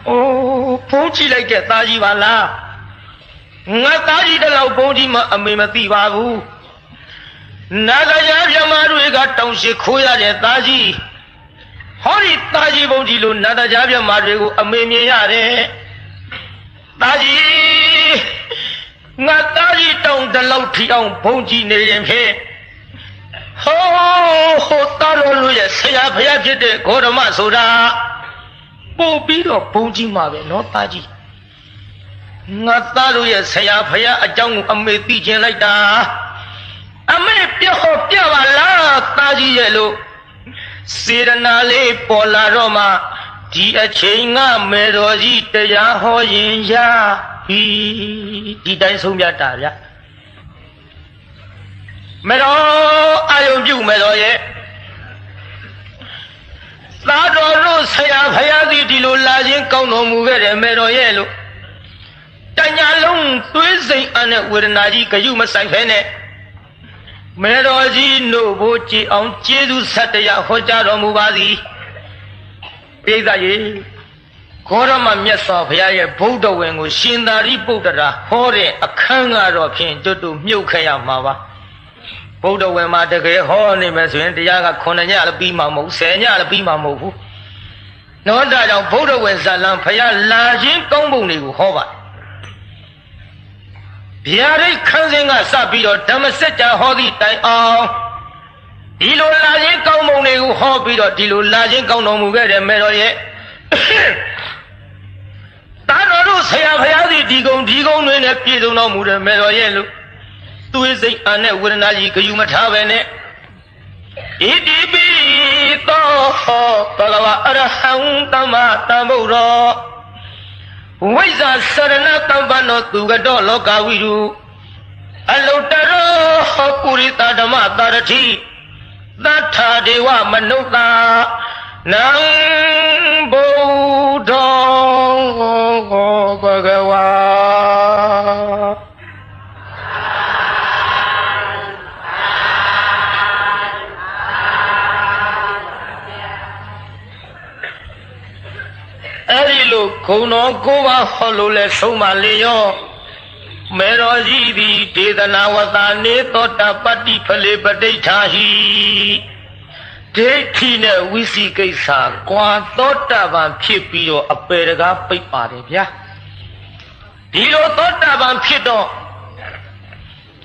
အိုးဘုံကြီးလိုက်တဲ့သားကြီးပါလားငါသားကြီးတလောက်ဘုံကြီးမှအမေမသိပါဘူးနာဂရာဗျမတွေကတောင်ရှိခိုးရတဲ့သားကြီးဟောဒီသားကြီးဘုံကြီးလို့နာဂရာဗျမတွေကိုအမေမြင်ရတယ်သားကြီးငါသားကြီးတောင်တလောက်ထီအောင်ဘုံကြီးနေရင်ဖြင့်ဟိုတာတော်လူရဲ့ဆရာဖယားဖြစ်တဲ့ဂေါရမဆိုတာပို့ပြီးတော့ဘုံကြီးမှာပဲနော်သားကြီးငါသားတို့ရဲ့ဆရာဖယားအကြောင်းကိုအမေသိချင်လိုက်တာအမေပြပါလားသားကြီးရဲ့လို့စေရနာလေးပေါ်လာတော့မှဒီအချိန်ကမေတော်ကြီးတရားဟောရင်ရပြီဒီတိုင်းဆုံးပြတာဗျမေတော်အာယုံပြုမေတော်ရဲ့သာတော်တို့ဆရာဖယားသည်ဒီလိုလာခြင်းကောင်းတော်မူခဲ့တယ်မေတော်ရဲ့လို့တညာလုံးသွေးစိမ်အနဲ့ဝေဒနာကြီးဂယုမဆိုင်ဖဲနဲ့မေတော်ကြီးတို့ဘိုးကြည်အောင်ကျေးဇူးဆက်တရားဟောကြားတော်မူပါသည်ပိဿရေခောရမမြတ်စွာဘုရားရဲ့ဗုဒ္ဓဝင်ကိုရှင်သာရိပုတ္တရာဟောတဲ့အခန်းကတော့ဖြင့်ကျွတ်တူမြုပ်ခဲ့ရမှာပါဗုဒ္ဓဝင်မှာတကယ်ဟောနေမယ်ဆိုရင်တရားက9ညလည်းပြီးမှာမဟုတ်10ညလည်းပြီးမှာမဟုတ်ဘူးနောဒါကြောင့်ဗုဒ္ဓဝင်ဇာလံဘုရားလာခြင်းကောင်းပုံတွေကိုဟောပါဗျာဒိတ်ခန်းစဉ်ကစပြီးတော့ဓမ္မစကြာဟောသည့်တိုင်အောင်ဒီလိုလာခြင်းကောင်းပုံတွေကိုဟောပြီးတော့ဒီလိုလာခြင်းကောင်းတော်မူခဲ့တယ်မေတော်ရဲ့တာတော်တို့ဆရာဖယားစီဒီကုံတွေနဲ့ပြည့်စုံတော်မူတယ်မေတော်ရဲ့လို့သွေးစိတ်အနဲ့ဝေဒနာကြီးဂယုမထားပဲနဲ့ဣတိပိသောဘဂဝါအရဟံသမ္မာသမ္ဗုဒ္ဓောဝိဇ္ဇာစရဏတမ္ပနောသူကတော့လောကဝိရုအလုတရောပုရိသဓမ္မတာရတိသတ္ထာဒေဝမနုဿာနံဗုဒ္ဓောဘဂဝါအဲ့ဒီလိုဂုဏ်တော်9ပါးဟောလို့လဲဆုံးပါလေရော မေရောကြီးသည်ဒေသနာဝတ္တနေသောတာပတ္တိဖလေပဋိဋ္ဌာဟိဒိဋ္ဌိနဲ့ဝိသိကိစ္စကွာသောတာပန်ဖြစ်ပြီးတော့အပေတကားပိတ်ပါတယ်ဗျာဒီလိုသောတာပန်ဖြစ်တော့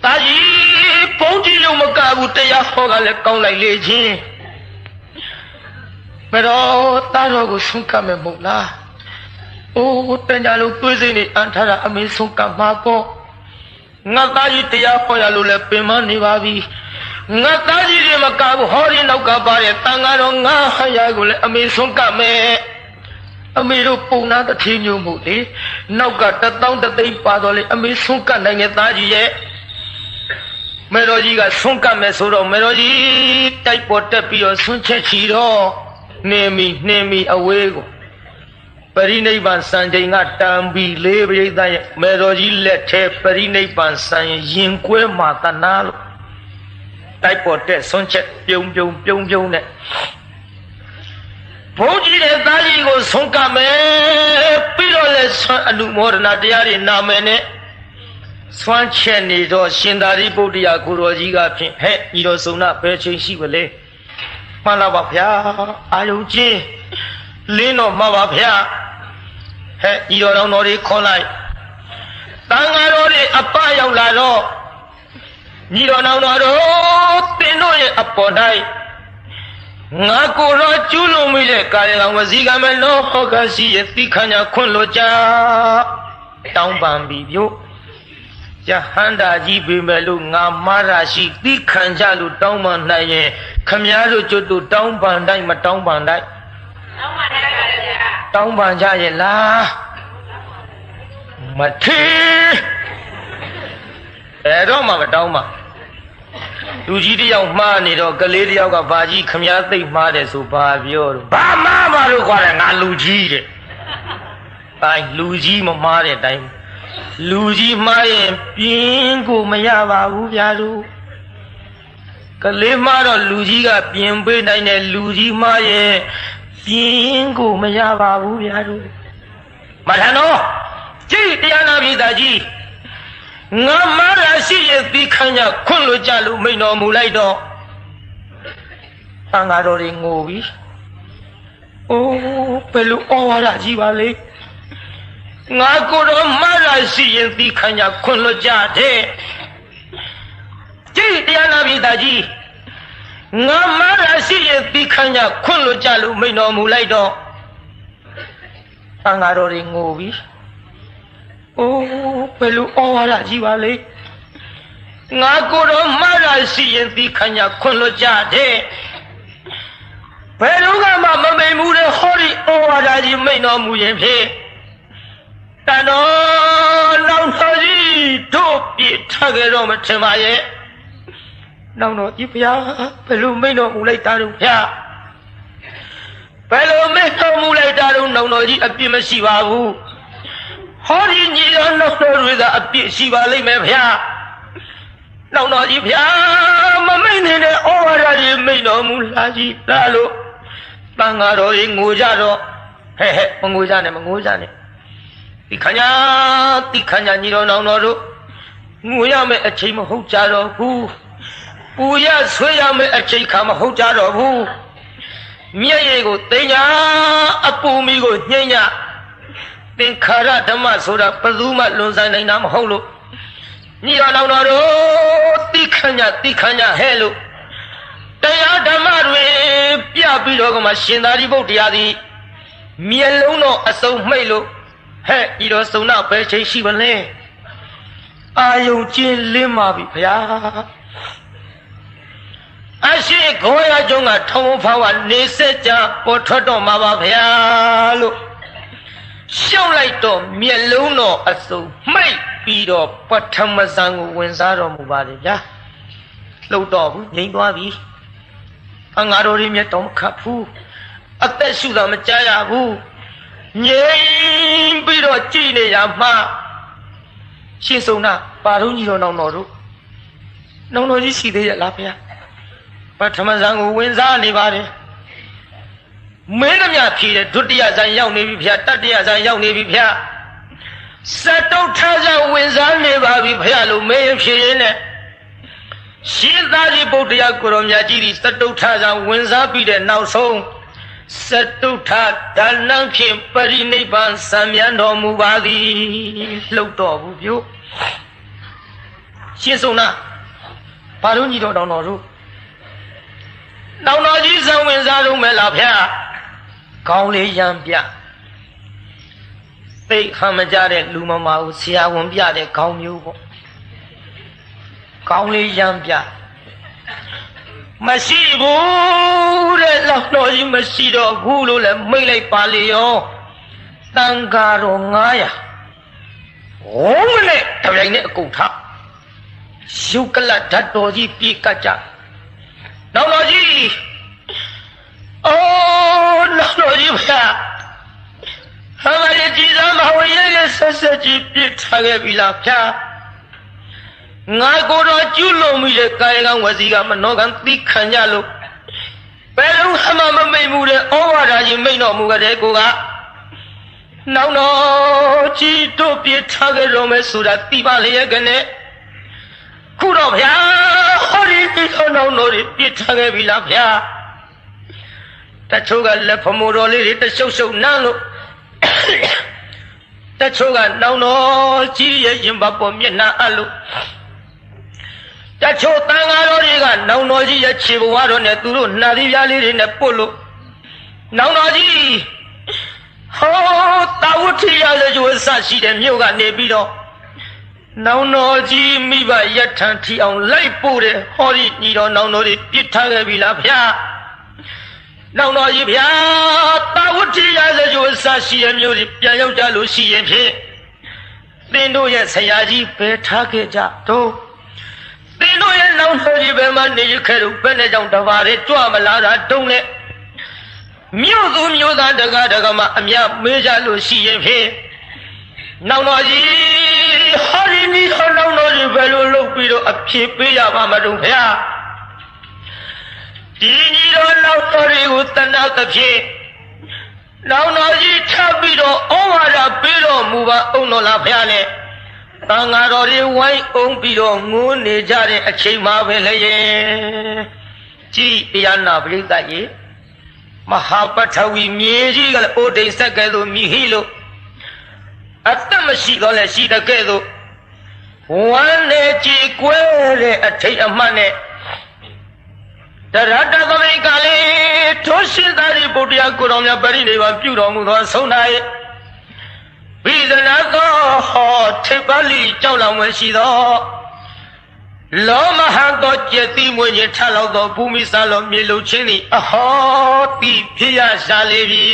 တာကြီးပုံကြည့်လို့မကဘူးတရားဟောကလည်းကောင်းလိုက်လေချင်းမတော်တာတော်ကိုဆုံးကမယ်မဟုတ်လားအိုးတန်ကြလို့တွေးစိတ်နေအန်ထားတာအမေဆုံးကမှာပေါ့ငါသားကြီးတရားဟောရလို့လည်းပင်မနေပါပြီငါသားကြီးတွေမကဘူးဟောဒီနောက်ကပါတဲ့တန်ဃာတော်ငါဟာရကိုလည်းအမေဆုံးကမယ်အမေတို့ပုံနာတစ်ထင်းမျိုးမို့လေနောက်က1000တသိန်းပါတော့လေအမေဆုံးကနိုင်တဲ့သားကြီးရဲ့မေတော်ကြီးကဆုံးကမယ်ဆိုတော့မေတော်ကြီးတိုက်ပေါ်တက်ပြီးတော့ဆွန့်ချက်ချီတော့နှင်းမီအဝေးကိုပရိနိဗ္ဗာန်စံချိန်ကတံပီလေးပြိဿရဲ့မေတော်ကြီးလက်ထဲပရိနိဗ္ဗာန်စံရင်ကွဲမှာတနာလို့တိုက်ပေါ်တက်ဆွန့်ချက်ပြုံနဲ့ဘုန်းကြီးတဲ့သားကြီးကိုဆုံးကမယ်ပြီးတော့လဲဆွမ်းအနုမောဒနာတရားတွေနာမယ်နဲ့ဆွမ်းချက်နေတော့ရှင်သာရိပုတ္တရာကိုတော်ကြီးကဖြင့်ဟဲ့ဤတော်စုံနာဘယ်ချိန်ရှိပါလဲမှန်လားပါဗျာအာယုံချင်းလင်းတော့မှာပါဗျာဟဲ့ဤတော်တော်တွေခေါ်လိုက်တန်ဃာတော်တွေအပရောက်လာတော့ညီတော်တော်တို့တင်တို့ရဲ့အပေါ်၌ငါကိုယ်တော်ကျူးလွန်မိတဲ့ကာယကံဝစီကံမလောဟောကရှိရဲ့သိခဏခွန့်လို့ကြတောင်းပန်ပြီပြုယဟန္တာကြီးပေမဲ့လို့ငါမာရရှိသိခံကြလို့တောင်းပန်နိုင်ရင်ခမည်းတော်ကျွတ်တို့တောင်းပန်တိုင်းမတောင်းပန်တိုင်းတောင်းပန်ကြပါဗျာတောင်းပန်ကြရဲ့လားမထေအဲ့တော့မှမတောင်းပါလူကြီးတယောက်မှားနေတော့ကလေးတယောက်ကဘာကြီးခမည်းသိမ့်မှားတယ်ဆိုဘာပြောတော့ဘာမှားမှာလို့ခေါ်တယ်ငါလူကြီးတဲ့တိုင်းလူကြီးမမှားတဲ့အတိုင်းလူကြီးမှားရင်ပြင်းကိုမရပါဘူးဗျာတို့ကလေးမှားတော့လူကြီးကပြင်ပေးနိုင်တယ်လူကြီးမှားရင်ပြင်းကိုမရပါဘူးဗျာတို့မထန်တော့ကြည်တရားနာပြည်သားကြီးငါမာရရှိရဲ့ဒီခန့်ညခွန့်လို့ကြလို့မိန်တော်မူလိုက်တော့တန်ဃာတော်တွေငိုပြီအိုးဘယ်လိုဩဝါဒကြီးပါလေငါကိုယ်တော်မာရရှိရဲ့ဒီခန့်ညခွန့်လို့ကြတဲ့ကြည်တရားနာပြည်သားကြီးငါမာရရှိရဲ့ဒီခန့်ညခွန့်လို့ကြလို့မိန်တော်မူလိုက်တော့တန်ဃာတော်တွေငိုပြီအိုးဘယ်လိုဩဝါဒကြီးပါလေငါကိုယ်တော်မှားတာရှိရင်ဒီခဏခွန့်လို့ကြတဲ့ဘယ်လိုကမှမမိန်ဘူးတဲ့ဟောဒီဩဝါဒကြီးမိန်တော်မူရင်ဖြင့်တန်တော်နောင်တော်ကြီးတို့ပြထခဲ့တော့မထင်ပါရဲ့နောင်တော်ကြီးဘုရားဘယ်လိုမိန်တော်မူလိုက်တာတော့ဘုရားဘယ်လိုမိန်တော်မူလိုက်တာတော့နောင်တော်ကြီးအပြစ်မရှိပါဘူးဟောဒီညီတော်နှုတ်တော်တွေသာအပြစ်ရှိပါလိမ့်မယ်ဗျာနောက်တော်ကြီးဗျာမမိတ်နေတဲ့ဩဝါဒကြီးမိတ်တော်မူလာကြီးလားလို့တန်ဃာတော်ကြီးငိုကြတော့ဟဲ့မငိုကြနဲ့ဒီခညာညီတော်နောင်တော်တို့ငိုရမယ့်အချိန်မဟုတ်ကြတော့ဘူးပူရဆွေးရမယ့်အချိန်ခါမဟုတ်ကြတော့ဘူးမျက်ရည်ကိုသိညာအပူမီကိုညှိညာသင်္ခါရဓမ္မဆိုတာဘယ်သူမှလွန်ဆိုင်နိုင်တာမဟုတ်လို့ညီတော်နောင်တော်တို့တိခဏဟဲ့လို့တရားဓမ္မတွေပြပြီးတော့ကမှရှင်သာရိပုတ္တရာသည်မျက်လုံးတော်အစုံမှိတ်လို့ဟဲ့ဤတော်စုံနာပဲချိန်ရှိပါလဲအာယုံကျင်းလင်းပါပြီဗျာအရှိခေါ်ရကြုံကထုံဖောင်းကနေစက်ကြပေါ်ထွက်တော့မှာပါဗျာလို့ရှောက်လိုက်တော့မျက်လုံးတော်အစုံမှိတ်ပြီးတော့ပထမဇန်ကိုဝင်စားတော်မူပါလေဗျာလှုပ်တော့ဘူးငြိမ်သွားပြီအငါတော်တွေမျက်တော်မခတ်ဘူးအသက်ရှူတာမကြားရဘူးငြိမ်ပြီးတော့ကြည်နေရမှရှင်စုံနာပါတော့ညီတော်နောင်တော်တို့နောင်တော်ကြီးရှိသေးရဲ့လားဗျာပထမဇန်ကိုဝင်စားနေပါတယ်မင်းတို့မြဖြေတဲ့ဒုတိယဇန်ရောက်နေပြီဗျာတတိယဇန်ရောက်နေပြီဗျာ စက်တုထကြဝင်စားနေပါပြီဖရလို့မေးဖြစ်ရင်းနဲ့ရှင်သာရိပုတ္တရာကိုရောမြတ်ကြီးဒီစက်တုထကြဝင်စားပြီးတဲ့နောက်ဆုံးစက်တုထဒါနံဖြင့်ပရိနိဗ္ဗာန်စံမြန်းတော်မူပါသည်လှုပ်တော်ဘူးပြုရှင်ဆုံးနာဘာလို့ညီတော်တောင်တော်တို့တောင်တော်ကြီးဇံဝင်စားတော့မယ်လားဗျာကောင်းလေးရံပြသိဟမကြတဲ့လူမမကိုဆရာဝန်ပြတဲ့ခေါင်းမျိုးပေါ့ကောင်းလေးရံပြမရှိဘူးတဲ့လောက်တော်ကြီးမရှိတော့ဘူးလို့လည်းမိတ်လိုက်ပါလေရောတန်ဃာတော်900ဝုန်းနဲ့တပြိုင်နဲ့အကုန်ထရုပ်ကလတ်ဓာတ်တော်ကြီးပြေကတ်ကြနောက်တော်ကြီးအော်နောက်တော်ကြီးဗျာဟာမလေးကြီးစားမဝရဲရဲ့ဆက်ဆက်ကြီးပြစ်ထားခဲ့ပြီလားဗျာငါကိုယ်တော်ကျွလို့မိတဲ့ကာယကံဝစီကမနောကံသိခံကြလို့ဘယ်လုံးမှမမိတ်မှုတဲ့ဩဝါဒကြီးမိတ်တော်မူကြတဲ့ကိုကနောက်တော့ကြီးတို့ပြစ်ထားခဲ့တော့မယ်ဆိုတာသိပါလျက်ကနေခုတော့ဗျာဟောဒီနောက်တော်ပြစ်ထားခဲ့ပြီလားဗျာတချို့ကလက်ဖမိုးတော်လေးတွေတရှုပ်ရှုပ်နမ်းလို့တချို့ကနောင်တော်ကြီးရဲ့ရင်ဘပေါ်မျက်နှာအပ်လို့တချို့တန်ဃာတော်တွေကနောင်တော်ကြီးရဲ့ခြေဘဝတော်နဲ့သူတို့နှာသီးပြားလေးတွေနဲ့ပုတ်လို့နောင်တော်ကြီးဟောတာဝတိရရဲ့ကျိုးအစရှိတဲ့မြို့ကနေပြီးတော့နောင်တော်ကြီးမိဘယထံထီအောင်လိုက်ပို့တယ်ဟောဒီညီတော်နောင်တော်တွေပြစ်ထားခဲ့ပြီလားဗျာနောင်တော်ကြီးဗျာတာဝတိရရဲ့ကျိုးအစရှိတဲ့မြို့တွေပြန်ရောက်ကြလို့ရှိရင်ဖြင့်သင်တို့ရဲ့ဆရာကြီးပဲထားခဲ့ကြတော့သင်တို့ရဲ့နောင်တော်ကြီးပဲမှနေရခဲ့တော့ဘယ်နဲ့ကြောင့်တပါးတွေကြွမလာတာတုံးနဲ့မြို့သူမြို့သားတကားတကားမှအမြမေးကြလို့ရှိရင်ဖြင့်နောင်တော်ကြီးဟောဒီနီဟောနောင်တော်ကြီးဘယ်လိုလုပ်ပြီးတော့အဖြစ်ပေးရမှာမတုံးဗျာဒီညီတော်နောင်တော်တွေကိုတဏှာသဖြင့်နောင်တော်ကြီးထပ်ပြီးတော့ဩဝါဒပေးတော်မူပါအောင်တော်လားဗျာနဲ့တန်ဃာတော်တွေဝိုင်းအောင်ပြီးတော့ငိုးနေကြတဲ့အချိန်မှာပဲလေကြည်တရားနာပရိသတ်ကြီးမဟာပထဝီမြေကြီးကလည်းအိုဒိန်ဆက်ကဲ့သို့မြည်ဟိလို့အသက်မရှိတော့လဲရှိတဲ့ကဲ့သို့ဝမ်းနဲ့ကြည်ကွဲတဲ့အထိတ်အမှတ်နဲ့တရတသမိကလေးထိုးရှင်သာရိပုတ္တရာကိုတော်မြတ်ပရိနိဗ္ဗာန်ပြုတော်မူသောဆုံး၌ဝိဇ္ဇနာသောဟောထိပ်ပါလိကြောက်လောင်ဝင်ရှိသောလောမဟန်သောကျက်တိမွေးခြင်းထလောက်သောဘူမိစလောမြေလုံချင်းသည်အဟောတိဖြစ်ရရှာလေပြီ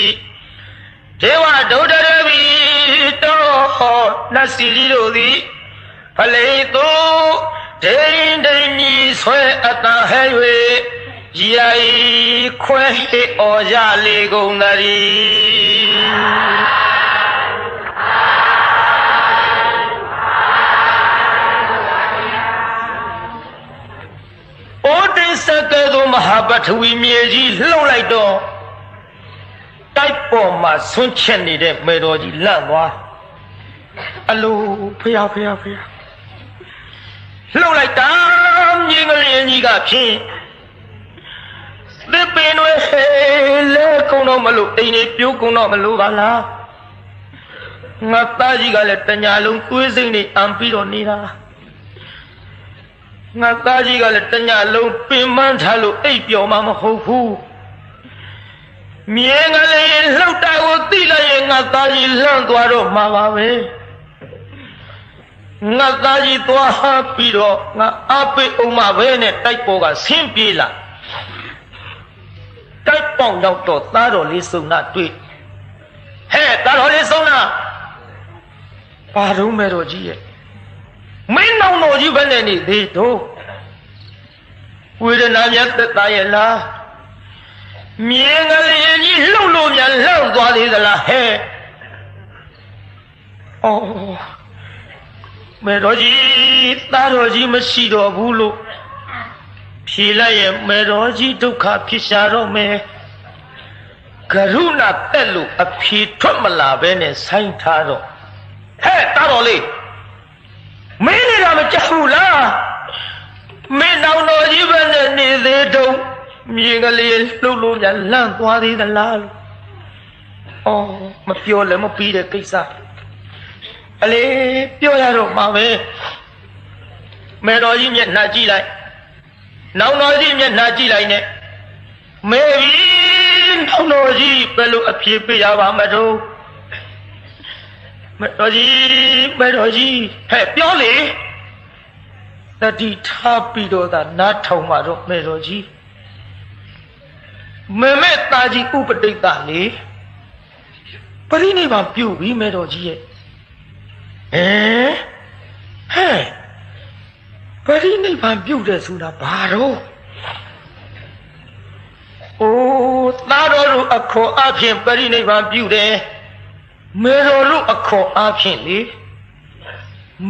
ဒေဝဒုဒရဝီတောဟောနတ်စီရီတို့သည်ဖလေသူဒိန်ဒိန်ကြီးဆွဲအတန်ဟဲ၍ရိုက်ခွဲဩရလေကုန်သတည်းဩဒိစကဲသောမဟာပထဝီမြေကြီးလှုပ်လိုက်တော့တိုက်ပေါ်မှာဆွန့်ချက်နေတဲ့မေတော်ကြီးလန့်သွားအလိုဖျားလှုပ်လိုက်တာမြင်းကလေးကြီးကဖြင့်သစ်ပင်တွေလဲကုန်းတော့မလို့အိမ်တွေပြိုးကုန်းတော့မလို့ပါလားငါသားကြီးကလည်းတညာလုံးသွေးစိမ့်နေအံပြီးတော့နေတာငါသားကြီးကလည်းတညာလုံးပင်မထားလို့အိပ်ပျော်မှမဟုတ်ဘူးမြင်းကလေးလှုပ်တာကိုသိလိုက်ရင်ငါသားကြီးလန့်သွားတော့မှာပါပဲငါသားကြီးသွားပြီးတော့ငါအပိတ်အောင်မပဲနဲ့တိုက်ပေါ်ကဆင်းပြေးလာတိုက်ပေါင်ရောက်တော့သားတော်လေးစုံနာတွေ့ဟဲ့သားတော်လေးစုံနာဘာတော့မဲတော်ကြီးရဲ့မင်းနောင်တော်ကြီးပဲနဲ့နေသေးတော့ဝေဒနာများသက်သာရဲ့လားမြင်းကလေးကြီးလှုပ်လို့များလှောက်သွားသေးသလားဟဲ့အော်မေတော်ကြီးသားတော်ကြီးမရှိတော့ဘူးလို့ဖြေလိုက်ရဲ့မေတော်ကြီးဒုက္ခဖြစ်ရှာတော့မယ်ကရုဏာတက်လို့အဖြေထွက်မလာပဲနဲ့ဆိုင်းထားတော့ ဟဲ့တားတော်လေးမင်းနေတာမကြောက်ဘူးလားမင်းနောင်တော်ကြီးပဲနဲ့နေသေးတော့မြင်ကလေးလှုပ်လို့များလန့်သွားသေးသလားလို့အော်မပြောလည်းမပြီးတဲ့ကိစ္စအလေပြောရတော့မှာပဲမေတော်ကြီးမျက်နှာကြည့်လိုက်နောင်တော်ကြီးမျက်နှာကြည့်လိုက်နဲ့မေကြီးနောင်တော်ကြီးဘယ်လိုအပြေပေးရပါမလို့မေတော်ကြီးဟဲ့ပြောလေတတိထားပြီးတော့သာနားထောင်မှာတော့မေတော်ကြီးမေမေသားကြီးဥပတိတ်တာလေပရိနိဗ္ဗာန်ပြုပြီမေတော်ကြီးရဲ့ဟဲ့ပရိနိဗ္ဗာန်ပြုတယ်ဆိုတာဘာတော့အိုးသားတော်တို့အခေါ်အဖြင့်ပရိနိဗ္ဗာန်ပြုတယ်မေတော်တို့အခေါ်အဖြင့်လေ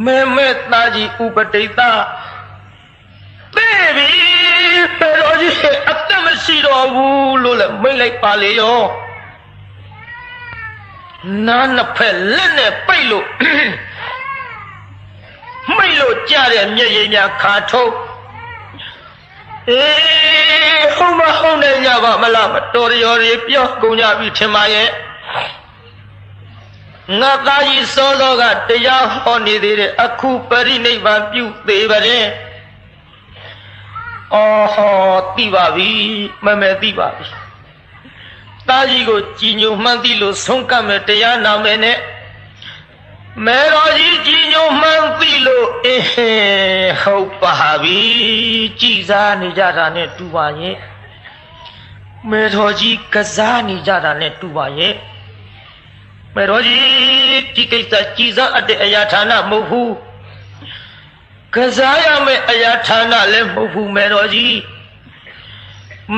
မေမေသားကြီးဥပတိတ်တာသိပြီမေတော်ကြီးအသက်မရှိတော့ဘူးလို့လည်းမိတ်လိုက်ပါလေရောနားနှစ်ဖက်လက်နဲ့ပိတ်လို့မိတ်လို့ကြတဲ့မျက်ရည်များခါထုတ်ဟုတ်မဟုတ်နဲ့ညပါမလားမတော်ရရပြောကုန်ကြပြီထင်ပါရဲ့ငါသားကြီးစောစောကတရားဟောနေသေးတယ်အခုပရိနိဗ္ဗာန်ပြုသေးပါတယ်အော်ဟောသိပါပြီမမဲသိပါပြီသားကြီးကိုကြည်ညိုမှန်းသိလို့ဆုံးကပ်မယ်တရားနာမယ်နဲ့မေတော်ကြီးကြည်ညိုမှန်းသိလို့ဟုတ်ပါပြီကြည်စားနေကြတာနဲ့တူပါရဲ့မေတော်ကြီးကစားနေကြတာနဲ့တူပါရဲ့မေတော်ကြီးဒီကိစ္စကြည်စားအရာဌာနမဟုတ်ဘူးကစားရမယ့်အရာဌာနလည်းမဟုတ်ဘူးမေတော်ကြီး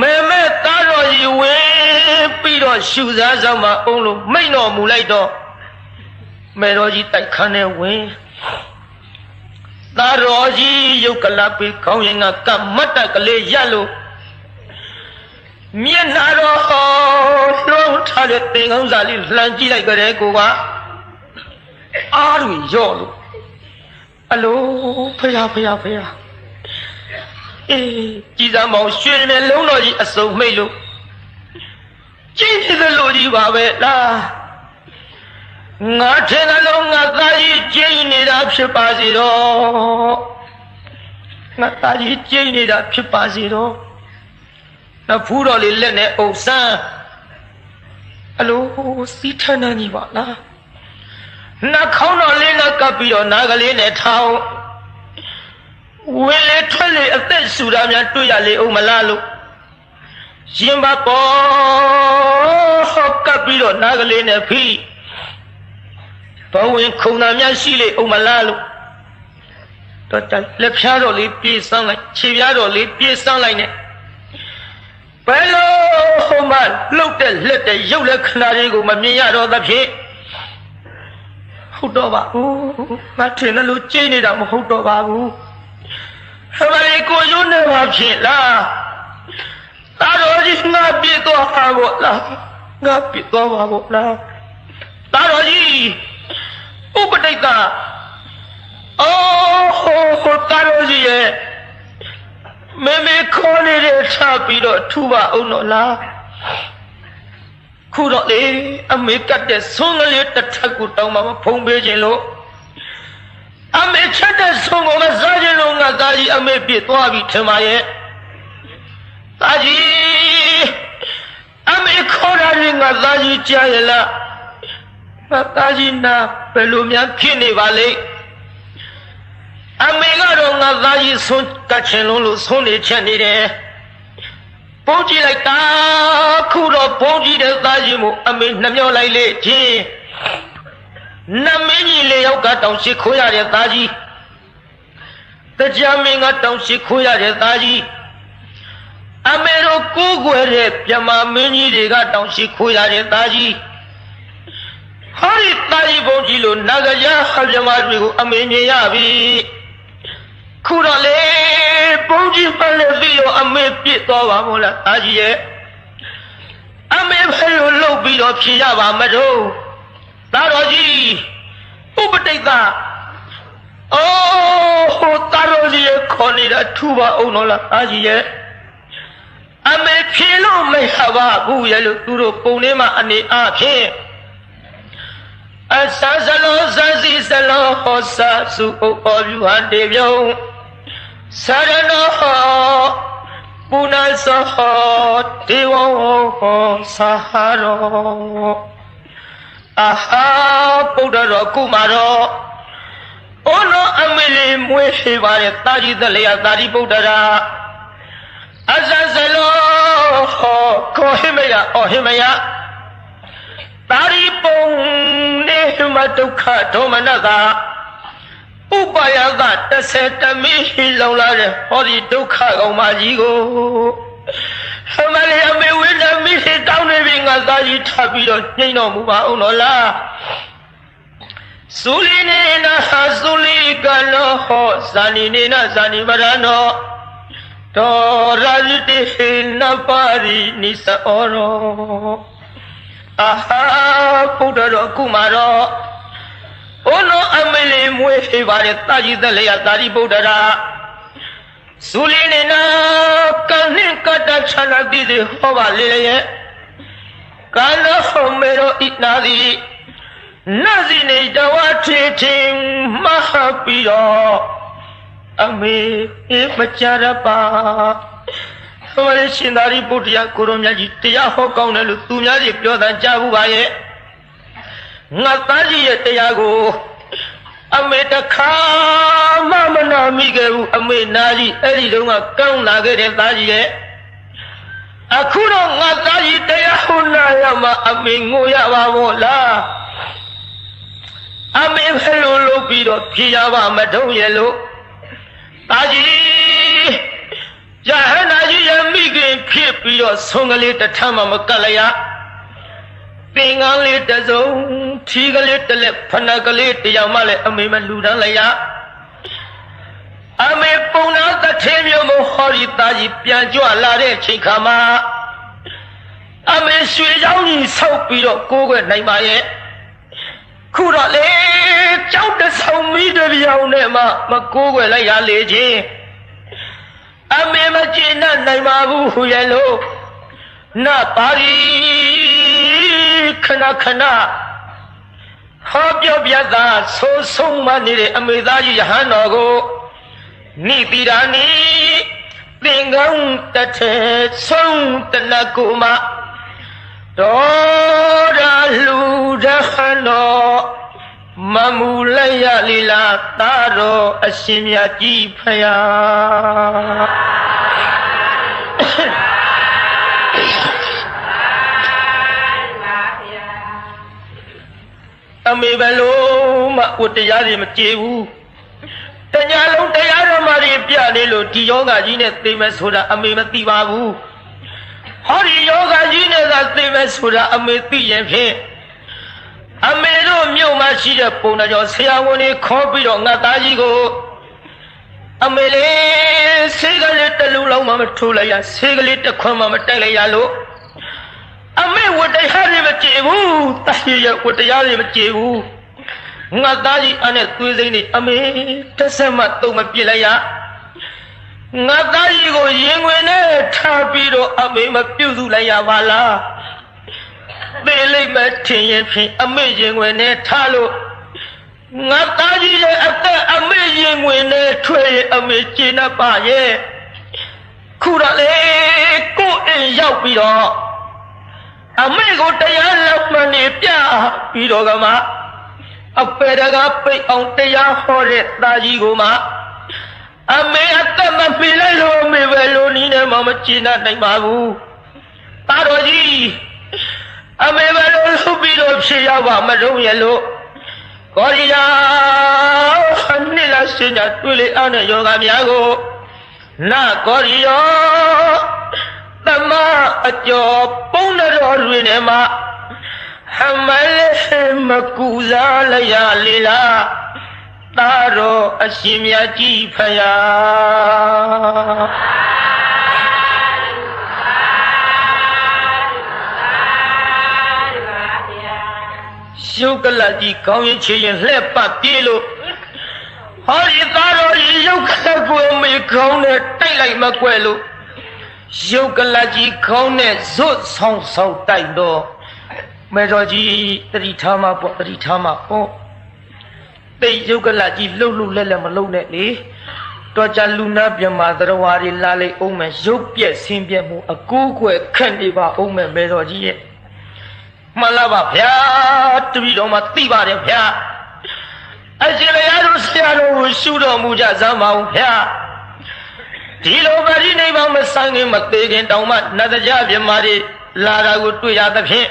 မေမေသားတော်ကြီးဝင်ပြီးတော့ရှုစားဆောင်မအောင်လို့မိတ်တော်မူလိုက်တော့မေတော်ကြီးတိုက်ခန်းနဲ့ဝင်သားတော်ကြီးရုပ်ကလပ်ပြီးခေါင်းရင်ကကမတ်တကလေးရက်လို့မျက်နှာတော်လှုံးထားတဲ့သင်္ကောင်းစာလေးလှမ်းကြည့်လိုက်ကြတဲ့ကိုကအားတွေရော့လို့အလိုဖယားကြည်စံမောင်ရွှေမျက်လုံးတော်ကြီးအစုံမိတ်လို့ကြည်နေသလိုကြီးပါပဲလားငါထင်တယ်လို့ငါသားကြီးကြည်နေတာဖြစ်ပါစေတော့ငါသားကြီးကြည်နေတာဖြစ်ပါစေတော့နဖူးတော်လေးလက်နဲ့အုပ်ဆန်းအလိုစီးထန်းနေပါလားနှာခေါင်းတော်လေးနဲ့ကပ်ပြီးတော့နားကလေးနဲ့ထောင်းဝင်လေထွက်လေအသက်ရှူတာများတွေ့ရလေအောင်မလားလို့ရင်ပါပေါ်ကပ်ပြီးတော့နားကလေးနဲ့ဖိဘဝင်ခုံတာများရှိလေအောင်မလားလို့တော့လက်ဖြားတော်လေးပြေးစမ်းလိုက်ခြေဖြားတော်လေးပြေးစမ်းလိုက်နဲ့ဘယ်လိုမှလှုပ်တဲ့လက်တဲ့ရုပ်လက်ခဏလေးကိုမမြင်ရတော့သဖြင့်ဟုတ်တော့ပါဘူးငါထင်တယ်လို့ကြိတ်နေတာမဟုတ်တော့ပါဘူးဟဲ့မလေးကိုရုံးနေပါဖြစ်လားသားတော်ကြီးငါပြစ်သွားပါဘောလားငါပြစ်သွားပါဘောလားသားတော်ကြီးဥပတိတ်တာအော်သားတော်ကြီးရဲ့မေခေါ်နေတဲ့ချပြီးတော့ထူပါအောင်တော့လားခုတော့လေအမေကတ်တဲ့ဆုံးကလေးတစ်ထပ်ကိုတောင်းမှမဖုံးပေးခြင်းလို့အမေချက်တဲ့ဆုံးကိုမစားခြင်းလို့ငါသားကြီးအမေပြစ်သွားပြီထင်ပါရဲ့သားကြီးအမေခေါ်တာရင်ငါသားကြီးကြားရလားငါသားကြီးနာဘယ်လိုများဖြစ်နေပါလိမ့်အမေကတော့ငါသားကြီးဆုံးကတ်ခြင်းလို့ဆုံးနေချက်နေတယ်ပုံကြည့်လိုက်တာခုတော့ပုံကြည့်တဲ့သားကြီးမို့အမေနှမျောလိုက်လေချင်းနမင်းကြီးလေယောက်ကတောင်ရှိခိုးရတဲ့သားကြီးတရားမင်းကတောင်ရှိခိုးရတဲ့သားကြီးအမေတို့ကိုးကွယ်တဲ့ပြမမင်းကြီးတွေကတောင်ရှိခိုးရတဲ့သားကြီးဟောဒီသားကြီးပုံကြည့်လို့နာဂရဟပြမတွေကိုအမေမြင်ရပြီခုတော့လေပုံကြည့်ပါလေပြီးတော့အမေပြစ်သွားပါမို့လားသားကြီးရဲ့အမေဘယ်လိုလုပ်ပြီးတော့ဖြေရပါမလို့သားတော်ကြီးဥ ပုပ္ပတိတ်သာအိုးဟိုတာတော်ကြီးရဲ့ခေါ်နေတာထူပါအောင်တော့လားသားကြီးရဲ့အမေဖြေလို့မရပါဘူးရဲ့လို့သူတို့ပုံလေးမှာအနေအဖြစ်အဆာစလောဇာစီစလောဟောစာစုဩပြုဟန်တေပြုံးစရနောပုဏ္ဏသောဒေဝံသာဟာရောအာဟာဗုဒ္ဓတော်ကုမာတော်ဩနောအမေလေးမွေးရှိပါတဲ့တာကြီးသလျာတာရီဗုဒ္ဓရာအဆာစလောခောဟိမယဩဟိမယတာရိပုံနေမဒုက္ခဒေါမနတာဥပါယက30တမိလုံလာတဲ့ဟောဒီဒုက္ခကောင်မကြီးကိုအမလေးအမေဝိနမိရှိတောင်းနေပြီငါသားကြီးထပ်ပြီးတော့ညှိတော်မူပါအောင်တော်လားသုလီနေနာသုလီကလောဟောဇာနီနေနာဇာနီမရနောတော်ရာဇတိနပါရိနိစဩရောအာဟာဗုဒ္ဓတော်ကုမာတော်ဩနောအမေလေးမွေးရှိပါတဲ့တာကြီးသလျာတာရိဗုဒ္ဓရာသုလီနေနာကနှင့်ကတ္တချနာတိစေဟောပါလေရဲ့ကာလောဟောမေရောဣနာတိနဇိနေတဝထေထေမဟာပိရောအမေမကြရပါဟောရရှင်သာရိပုတ္တရာကိုရောမြတ်ကြီးတရားဟောကောင်းတယ်လို့သူများကြီးပြောတာကြားဘူးပါရဲ့ငါသားကြီးရဲ့တရားကိုအမေတခါမှမနာမိခဲ့ဘူးအမေနာကြီးအဲ့ဒီတုန်းကကောင်းလာခဲ့တဲ့သားကြီးရဲ့အခုတော့ငါသားကြီးတရားဟောနာရမှာအမေငိုရပါမို့လားအမေဘယ်လိုလုပ်ပြီးတော့ဖြေရပါမတုံးရဲ့လို့သားကြီးယဟနာကြီးရဲ့မိခင်ဖြစ်ပြီးတော့ဆုံးကလေးတစ်ထမ်းမှမကတ်လိုက်ရသင်္ကန်းလေးတစ်စုံထီးကလေးတစ်လက်ဖဏကလေးတစ်ယောက်မှလည်းအမေမလူတန်းလိုက်ရအမေပုံနာတထေမျိုးမဟောဒီသားကြီးပြန်ကြွလာတဲ့ချိန်ခါမှာအမေရွှေเจ้าကြီးဆောက်ပြီးတော့ကိုးကွယ်နိုင်ပါရဲ့ခုတော့လေကြောက်တဆောင်မိတပြောင်နဲ့မှမကိုးကွယ်လိုက်ရလေချင်းအမေမကျေနပ်နိုင်ပါဘူးဟူရဲ့လို့နပါရီခဏခဏဟောပြောပြတာဆိုဆုံးမနေတဲ့အမေသားကြီးယဟန်တော်ကိုနိတိရာနိသင်္ကန်းတထေဆုံးတနကုမတော်ရာလူဒဟန်တော်မမူလိုက်ရလီလာသာတော်အရှင်မြတ်ကြီးဖယားအမေဘလို့မှဝတ္တရားတွေမကြေဘူးတညာလုံးတရားတော်မှတွေပြနေလို့ဒီယောဂကြီးနဲ့သိမယ်ဆိုတာအမေမသိပါဘူးဟောဒီယောဂကြီးနဲ့သာသိမယ်ဆိုတာအမေသိရင်ဖြင့်အမေတို့မြို့မှာရှိတဲ့ပုံတော်ကျော်ဆရာဝန်တွေခေါ်ပြီးတော့ငါသားကြီးကိုအမေလေးဆေးကလေးတစ်လုံးလုံးမှမထိုးလိုက်ရဆေးကလေးတစ်ခွန်းမှမတိုက်လိုက်ရလို့အမေဝတ္တရားတွေမကြေဘူးတာကြီးရဲ့ဝတ္တရားတွေမကြေဘူးငါသားကြီးအဲ့နဲ့သွေးစိမ့်နေအမေတစ်ဆက်မှတုံမပြစ်လိုက်ရငါသားကြီးကိုရင်ဝင်နဲ့ထားပြီးတော့အမေမပြုတ်စုလိုက်ရပါလားသေလိမ့်မယ်ထင်ရင်ဖြင့်အမေရင်ဝင်နဲ့ထားလို့ငါသားကြီးရဲ့အသက်အမေရင်ဝင်နဲ့ထွေးအမေကျေနပ်ပါရဲ့ခုတော့လေကိုယ်အိမ်ရောက်ပြီးတော့အမေကိုတရားလောက်မှနေပြပြီးတော့ကမှအပေတကပိတ်အောင်တရားဟောတဲ့သားကြီးကိုမှအမေအသက်မပြည့်လိုက်လို့အမေပဲလို့နီးနေမှမကျေနပ်နိုင်ပါဘူးသားတော်ကြီးအမေဘယ်လိုလုပ်ပြီးတော့ဖြေရပါမလို့ရဲ့လို့ကောရီယာနှစ်လစင်ကြတွေ့လေအားနဲ့ယောဂများကိုနာကောရီယောသမအကျော်ပုံတော်တွင်နဲ့မှဟမလေးမကူစားလျာလေလားသာတော်အရှင်မြတ်ကြီးဖယားရ ရုပ်ကလကြီးကောင်းရင်ချေရင်လှက်ပတ်ပြေးလို့ဟောဒီသားတော်ဒီရုပ်ကလကိုမေကောင်းနဲ့တိုက်လိုက်မကွယ်လို့ရုပ်ကလကြီးကောင်းနဲ့ဇွတ်ဆောင်ဆောင်တိုက်တော့မေတော်ကြီးတတိထားမှာပေါ့တတိထားမှာပေါ့တိတ်ရုပ်ကလကြီးလှုပ်လှုပ်လက်လက်မလှုပ်နဲ့လေတော်ကြလူနာပြမသရဝါတွေလာလိုက်အောင်မယ်ရုပ်ပြက်ဆင်းပြက်မှုအကူးကွယ်ခန့်နေပါအောင်မယ်မေတော်ကြီးရဲ့မှန်လားပါဗျာတပည့်တော်မှာသိပါတယ်ဗျာအရှင်ဘုရားတို့ဆရာတော်ကိုရှုတော်မူကြစမ်းပါဦးဗျာဒီလိုပရိနိဗ္ဗာန်မဆိုင်ခင်မသေးခင်တောင်မှနတ်တရားပြမတွေလာတာကိုတွေ့ရသဖြင့်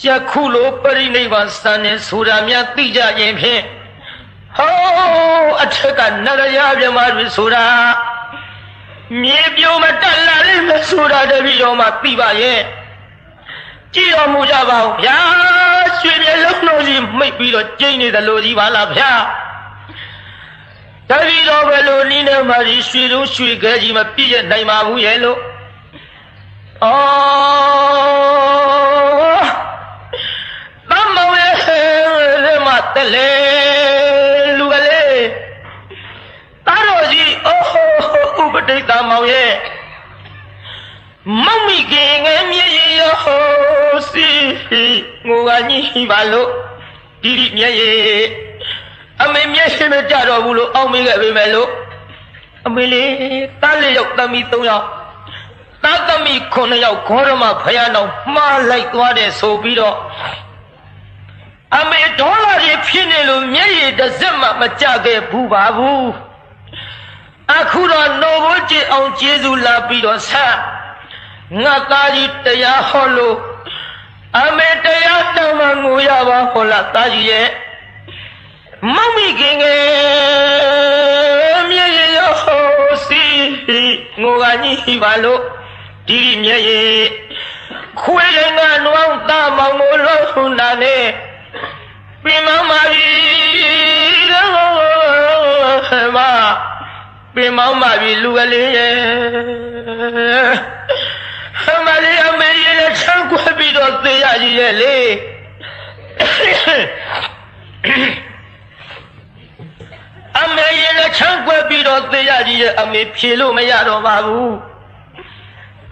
ယခုလိုပရိနိဗ္ဗာန်စံနေဆိုတာများသိကြရင်ဖြင့်ဟောအထက်ကနတ်တရားပြမတွေဆိုတာမြေပြိုမတက်လာလိမ့်မယ်ဆိုတာတပည့်တော်မှာသိပါရဲ့ကြည့်တော်မူကြပါဦးဗျာရွှေမြေလုံးတော်ကြီးမိတ်ပြီးတော့ကျိန်းနေတယ်လို့ကြီးပါလားဗျာတပည့်တော်ဘယ်လိုနည်းနဲ့မှဒီရွှေလုံးရွှေခဲကြီးမပြည့်ရနိုင်ပါဘူးရဲ့လို့တမ္မောရဲ့မတလေလူကလေးတာတော်ကြီးဥပဒိတမောင်ရဲ့မောင်မိခင်ငယ်မြေရောစီငိုကကြီးပါလို့ဒီမြဲရဲ့အမေမျက်ရှိမကြတော့ဘူးလို့အောင်းမေးခဲ့ပေမဲ့လို့အမေလေးတားလေးယောက်သမီး3ယောက်တားသမီး9ယောက်ခေါရမဖယားတော်မှားလိုက်သွားတယ်ဆိုပြီးတော့အမေဒေါ်လာကြီးဖြစ်နေလို့မျက်ရည်တစ်စက်မှမကြခဲ့ဘူးပါဘူးအခုတော့နိုဘိုးကျအောင်ကျေးဇူးလာပြီးတော့ဆက်ငါသားကြီးတရားဟောလို့အမေတရားတော်မှငိုရပါဟောလားသားကြီးရဲ့မောင်မိခင်ငယ်မြေရောစီငိုကကြီးပါလို့ဒီမြေရခွေးလည်းငါနွောင်းသားမောင်ကိုလုံးနာနဲ့ပြင်မောင်မာပြီတော့မပြင်မောင်မာပြီလူကလေးရဲ့အမလေးအမေကြီးလည်းချမ်းကွက်ပြီးတော့သေရကြီးရဲ့လေအမေကြီးလည်းချမ်းကွက်ပြီးတော့သေရကြီးရဲ့အမေဖြေလို့မရတော့ပါဘူး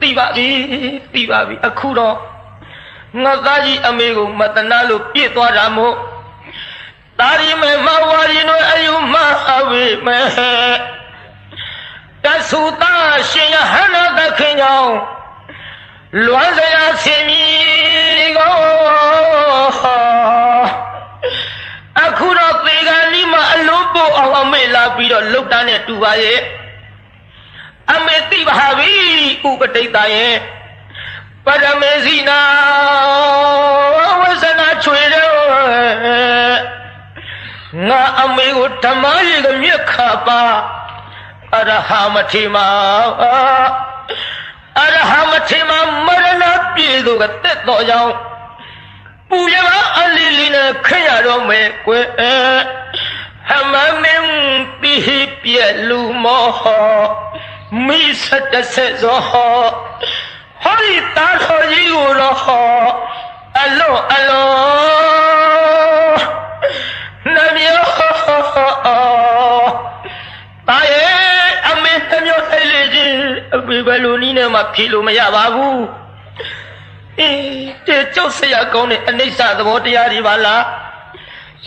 သိပါပြီအခုတော့ငါသားကြီးအမေကိုမတနာလို့ပြစ်သွားတာမို့တာရီမေမဝါရီနိုအယုမအဝေမေတသုတာရှင်ယဟနာသခင်ကြောင့်လွမ်းစရာဆင်မီကိုအခုတော့ပေကံဒီမှာအလုံးပို့အောင်အမေလာပြီးတော့လုတ်တန်းနဲ့တူပါရဲ့အမေသိပါပြီဥပဒိတရဲ့ပရမေဇိနာဝဇနာချွေတော့ငါအမေကိုဓမ္မရေကမြက်ခါပါအရဟမထေမာအရဟမထေမာမရဏပြေသူကတက်တော်ကြောင့်ပူရမအလီလီနဲ့ခရတော်မယ်ကွယ်ဟမမင်းပိပြဲလူမောမိစတဆက်ဇောဟောဒီတာတော်ကြီးကိုတော့အလောနမယောတာရဲ့အမေနမယောအဲ့လေကြီးအမေဘယ်လိုနည်းနဲ့မှဖြေလို့မရပါဘူးတဲ့ကြောက်စရာကောင်းတဲ့အနိစ္စသဘောတရားတွေပါလား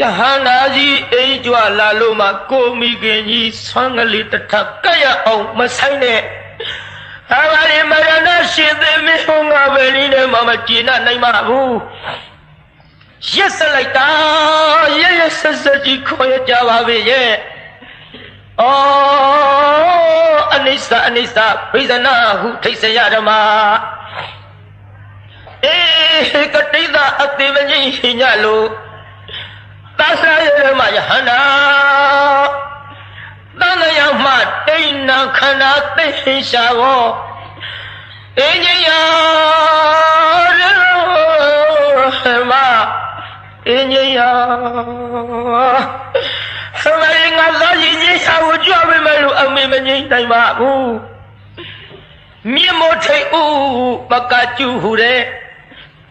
ယဟန္တာကြီးအိမ်ကြွလာလို့မှကိုမိခင်ကြီးဆွမ်းကလေးတစ်ထပ်ကပ်ရအောင်မဆိုင်နဲ့ဟာပါလေမရဏရှင်သေမင်းဟောငါပဲလေးနဲ့မှမကျေနပ်နိုင်ပါဘူးရက်စလိုက်တာရဆက်ကြီးခေါ်ရကြပါပဲရဲ့အနိစ္စဘိဇနာဟုထိတ်ဆရာဓမ္မကတိသာအတိမကြီးညလို့သာသနာရမယဟန္တာတန်လျာမှတိဏ္ဏခန္ဓာသိရှာဘောအင်းကြီးရမအင်းကြီးရဆမရငါလာရင်ကြီးရှာကိုကြွပေးမယ်လို့အမေမငြိမ့်နိုင်ပါဘူးမြေမို့ထိတ်ဦးပကကျူဟူတဲ့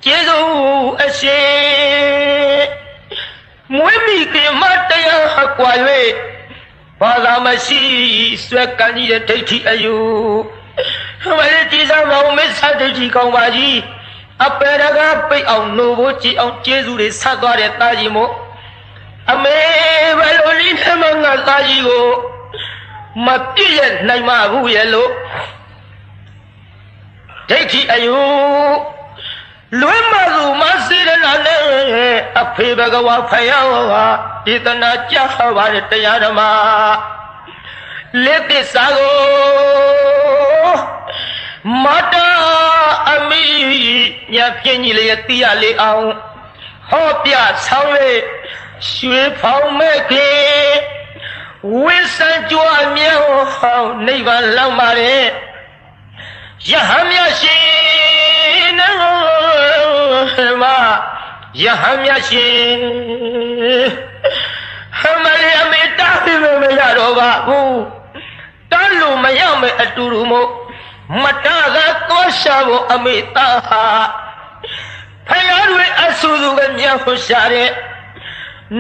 ကျေးဇူးအရှင် ကွာ၍ဘာသာမရှိဆွဲကန်ကြီးတဲ့ဒိဋ္ဌိအယူမလေးကြည်စားမောင်မစ္ဆဒိဋ္ဌိကောင်းပါကြီးအပေရကပိတ်အောင်နိုးဖို့ကြည်အောင်ကျေးဇူးတွေဆက်သွားတဲ့သားကြီးမို့အမေဘယ်လိုနည်းနဲ့မှငါသားကြီးကိုမပြည့်ရနိုင်မှာဘူးရဲ့လို့ဒိဋ္ဌိအယူလွင်မသူမစေရနာနဲ့အဖေဘဂဝါဖယားဝါဒေသနာကြားပါတဲ့တရားဓမ္မလက်သစ္စာကိုမတာအမိညာပြင်းကြီးလေးသိရလေအောင်ဟောပြဆောင်လေရွှေဖောင်မဲ့ခင်ဝိစံကြွမြောင်းနိဗ္ဗာန်လောက်ပါတဲ့ယဟမြရှင်နမယဟမြရှင်မလေးအမေတားပြီးမရတော့ပါဘူးတန်းလို့မရမယ်အတူတူမို့မတားကသွားရှာဖို့အမေသားဟာဖယားတွေအဆူဆူကမြောက်ရှာတဲ့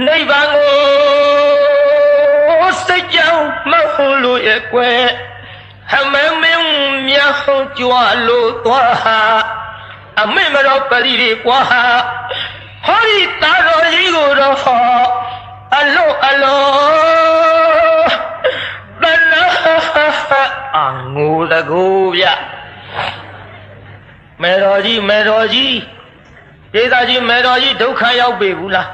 နိဗ္ဗာန်ကိုစိတ်ကြောင့်မဟုတ်လို့ရဲ့ကွယ်ဟမမင်းမြောက်ကြွလို့သွားအမေမတော်ပရိဒီကွာဟောဒီတာတော်ကြီးကိုတော့အလုံးတဏှာအငိုတကူဗျမေတော်ကြီးဒေသကြီးမေတော်ကြီးဒုက္ခရောက်ပြီဘူးလား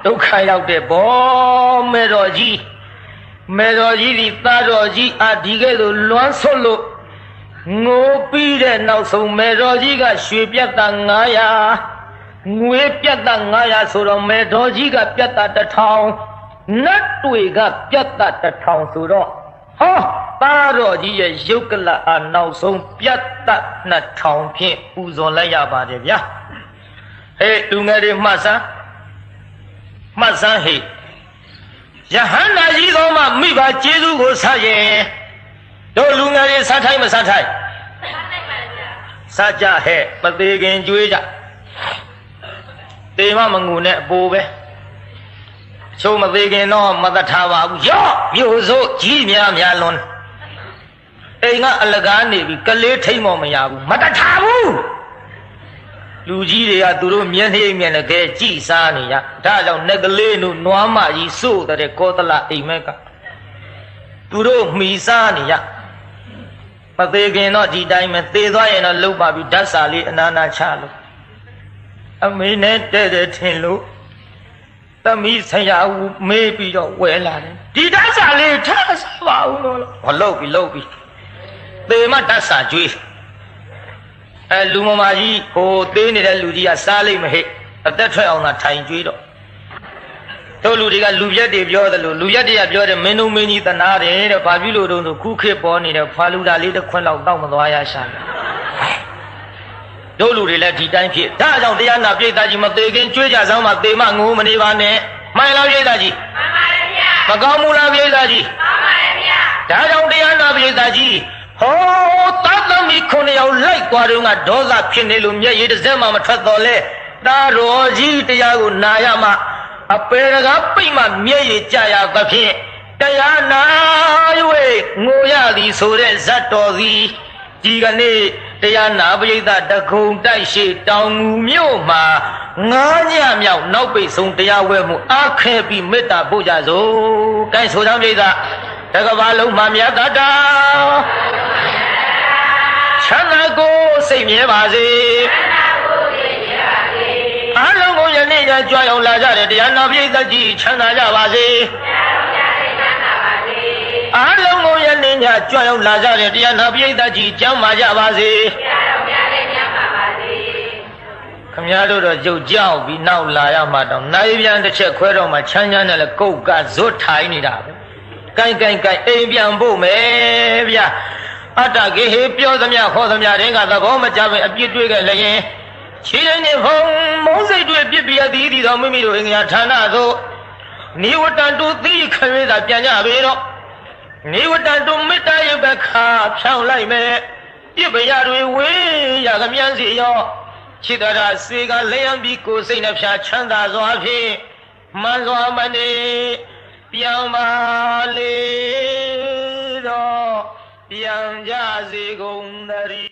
ဒုက္ခရောက်တဲ့ဘောမေတော်ကြီးဒီသားတော်ကြီးအာဒီကဲ့သို့လွမ်းဆွလို့ငိုပြီးတဲ့နောက်ဆုံးမေတော်ကြီးကရွှေပြတ်တာ900ငွေပြတ်တာ900ဆိုတော့မေတော်ကြီးကပြတ်တာ1000နတ်တွေကပြတ်တာ1000ဆိုတော့ဟောသားတော်ကြီးရဲ့ယုတ်ကလအနောက်ဆုံးပြတ်တာ2000ဖြင့်ပူဇော်လိုက်ရပါတယ်ဗျာဟေးလူငယ်တွေမှတ်စမ်းဟေးယဟန္တာကြီးတော်မှမိဘကျေးဇူးကိုဆက်ရင်တို့လူငယ်တွေဆက်ထိုက်မဆက်ထိုက်ဆက်ကြဟဲ့မသေးခင်ကြွေးကြတေမမငူနဲ့အပိုးပဲချိုးမသေးခင်တော့မတထားပါဘူးရော့မြို့စိုးကြီးများလွန်အိမ်ကအလကားနေပြီကလေးထိတ်မော်မရဘူးမတထားဘူးလူကြီးတွေကသူတို့မျက်နှိပ်မျက်နှာကဲကြည်စားနေရဒါကြောင့်ငကလေးတို့နွားမကြီးစိုးတဲ့ကောသလအိမ်မက်ကသူတို့မှီစားနေရမသေးခင်တော့ဒီတိုင်းပဲသေသွားရင်တော့လှုပ်ပါပြီဓာတ်စာလေးအနာနာချလို့အမေနဲ့တဲ့ထင်လို့သမီးဆရာဦးမေးပြီးတော့ဝဲလာတယ်ဒီဓာတ်စာလေးထားစားပါဦးလို့ဟောလှုပ်ပြီသေမဓာတ်စာကျွေးလူမကြီးဟိုသေးနေတဲ့လူကြီးကစားလိမ့်မဟဲ့အသက်ထွက်အောင်သာထိုင်ကြွေးတော့တို့လူတွေကလူရက်တွေပြောတယ်လို့လူရက်တွေကပြောတယ်မင်းတို့မင်းကြီးတနာတယ်တဲ့ဘာဖြစ်လို့တုံးဆိုခုခေတ်ပေါ်နေတဲ့ဖာလူတာလေးတစ်ခွန်းလောက်တောက်မသွားရရှာတို့လူတွေလည်းဒီတိုင်းဖြစ်ဒါကြောင့်တရားနာပြိဿကြီးမသေးခင်ကြွေးကြစမ်းမှသေမငိုမနေပါနဲ့မှန်လားပြိဿကြီးမှန်ပါတယ်ဗျာမကောင်းဘူးလားပြိဿကြီးမှန်ပါတယ်ဗျာဒါကြောင့်တရားနာပြိဿကြီးဟောတသမီ9ယောက်လိုက်သွားတော့ကဒေါသဖြစ်နေလို့မျက်ရည်တစ်စက်မှမထွက်တော့လဲတာတော်ကြီးတရားကိုနာရမှအပေရကပိတ်မှမျက်ရည်ကြရသဖြင့်တရားနာ၍ငိုရသည်ဆိုတဲ့ဇတ်တော်သည်ဒီကနေ့တရားနာပရိသတ်တခုံတိုက်ရှိတောင်ငူမြို့မှာ9ညမြောက်နောက်ပိတ်ဆုံးတရားဝဲမှုအခဲပြီးမေတ္တာပို့ကြစို့။ဒါဆိုကြောင့်ပရိသတ်တကဘာလုံးမှာမြတ်တာချမ်းသာကိုစိတ်မြဲပါစေအားလုံးကိုယနေ့ညကြွရောက်လာကြတဲ့တရားနာပရိသတ်ကြီးချမ်းသာကြပါစေအားလုံးကိုယနေ့ညကြွရောက်လာကြတဲ့တရားနာပရိသတ်ကြီးကျမ်းမာကြပါစေခမည်းတော်ရုပ်ကြောက်ပြီးနောက်လာရမှတော့နိုင်ပြန်တစ်ချက်ခွဲတော့မှချမ်းချမ်းနဲ့လည်းကုတ်ကဇွတ်ထိုင်နေတာပဲကိုင်အိမ်ပြန်ဖို့မယ်ဗျာအတ္တကေဟေပြောသမျှဟောသမျှတဲ့ကသဘောမကျပဲအပြစ်တွေ့ခဲ့လည်းရင်ခြေတိုင်းနဲ့ဖုံမုန်းစိတ်တွေပြစ်ပြသည်ဒီတော်မိမိတို့အင်္ဂါဌာနသို့နိဝတ္တတုသိခွေသာပြန်ကြပေတော့နိဝတ္တတုမေတ္တာယဘခါဖြောင်းလိုက်မယ်ပြစ်ပရတွေဝေးရကမြန်းစီရော ချစ်တော်ရာစေကလျံပြီးကိုယ်စိတ်နှဖျားချမ်းသာစွာဖြင့်မှန်စွာမနေပြန်ပါလေတော့ပြန်ကြစေကုန်သတည်း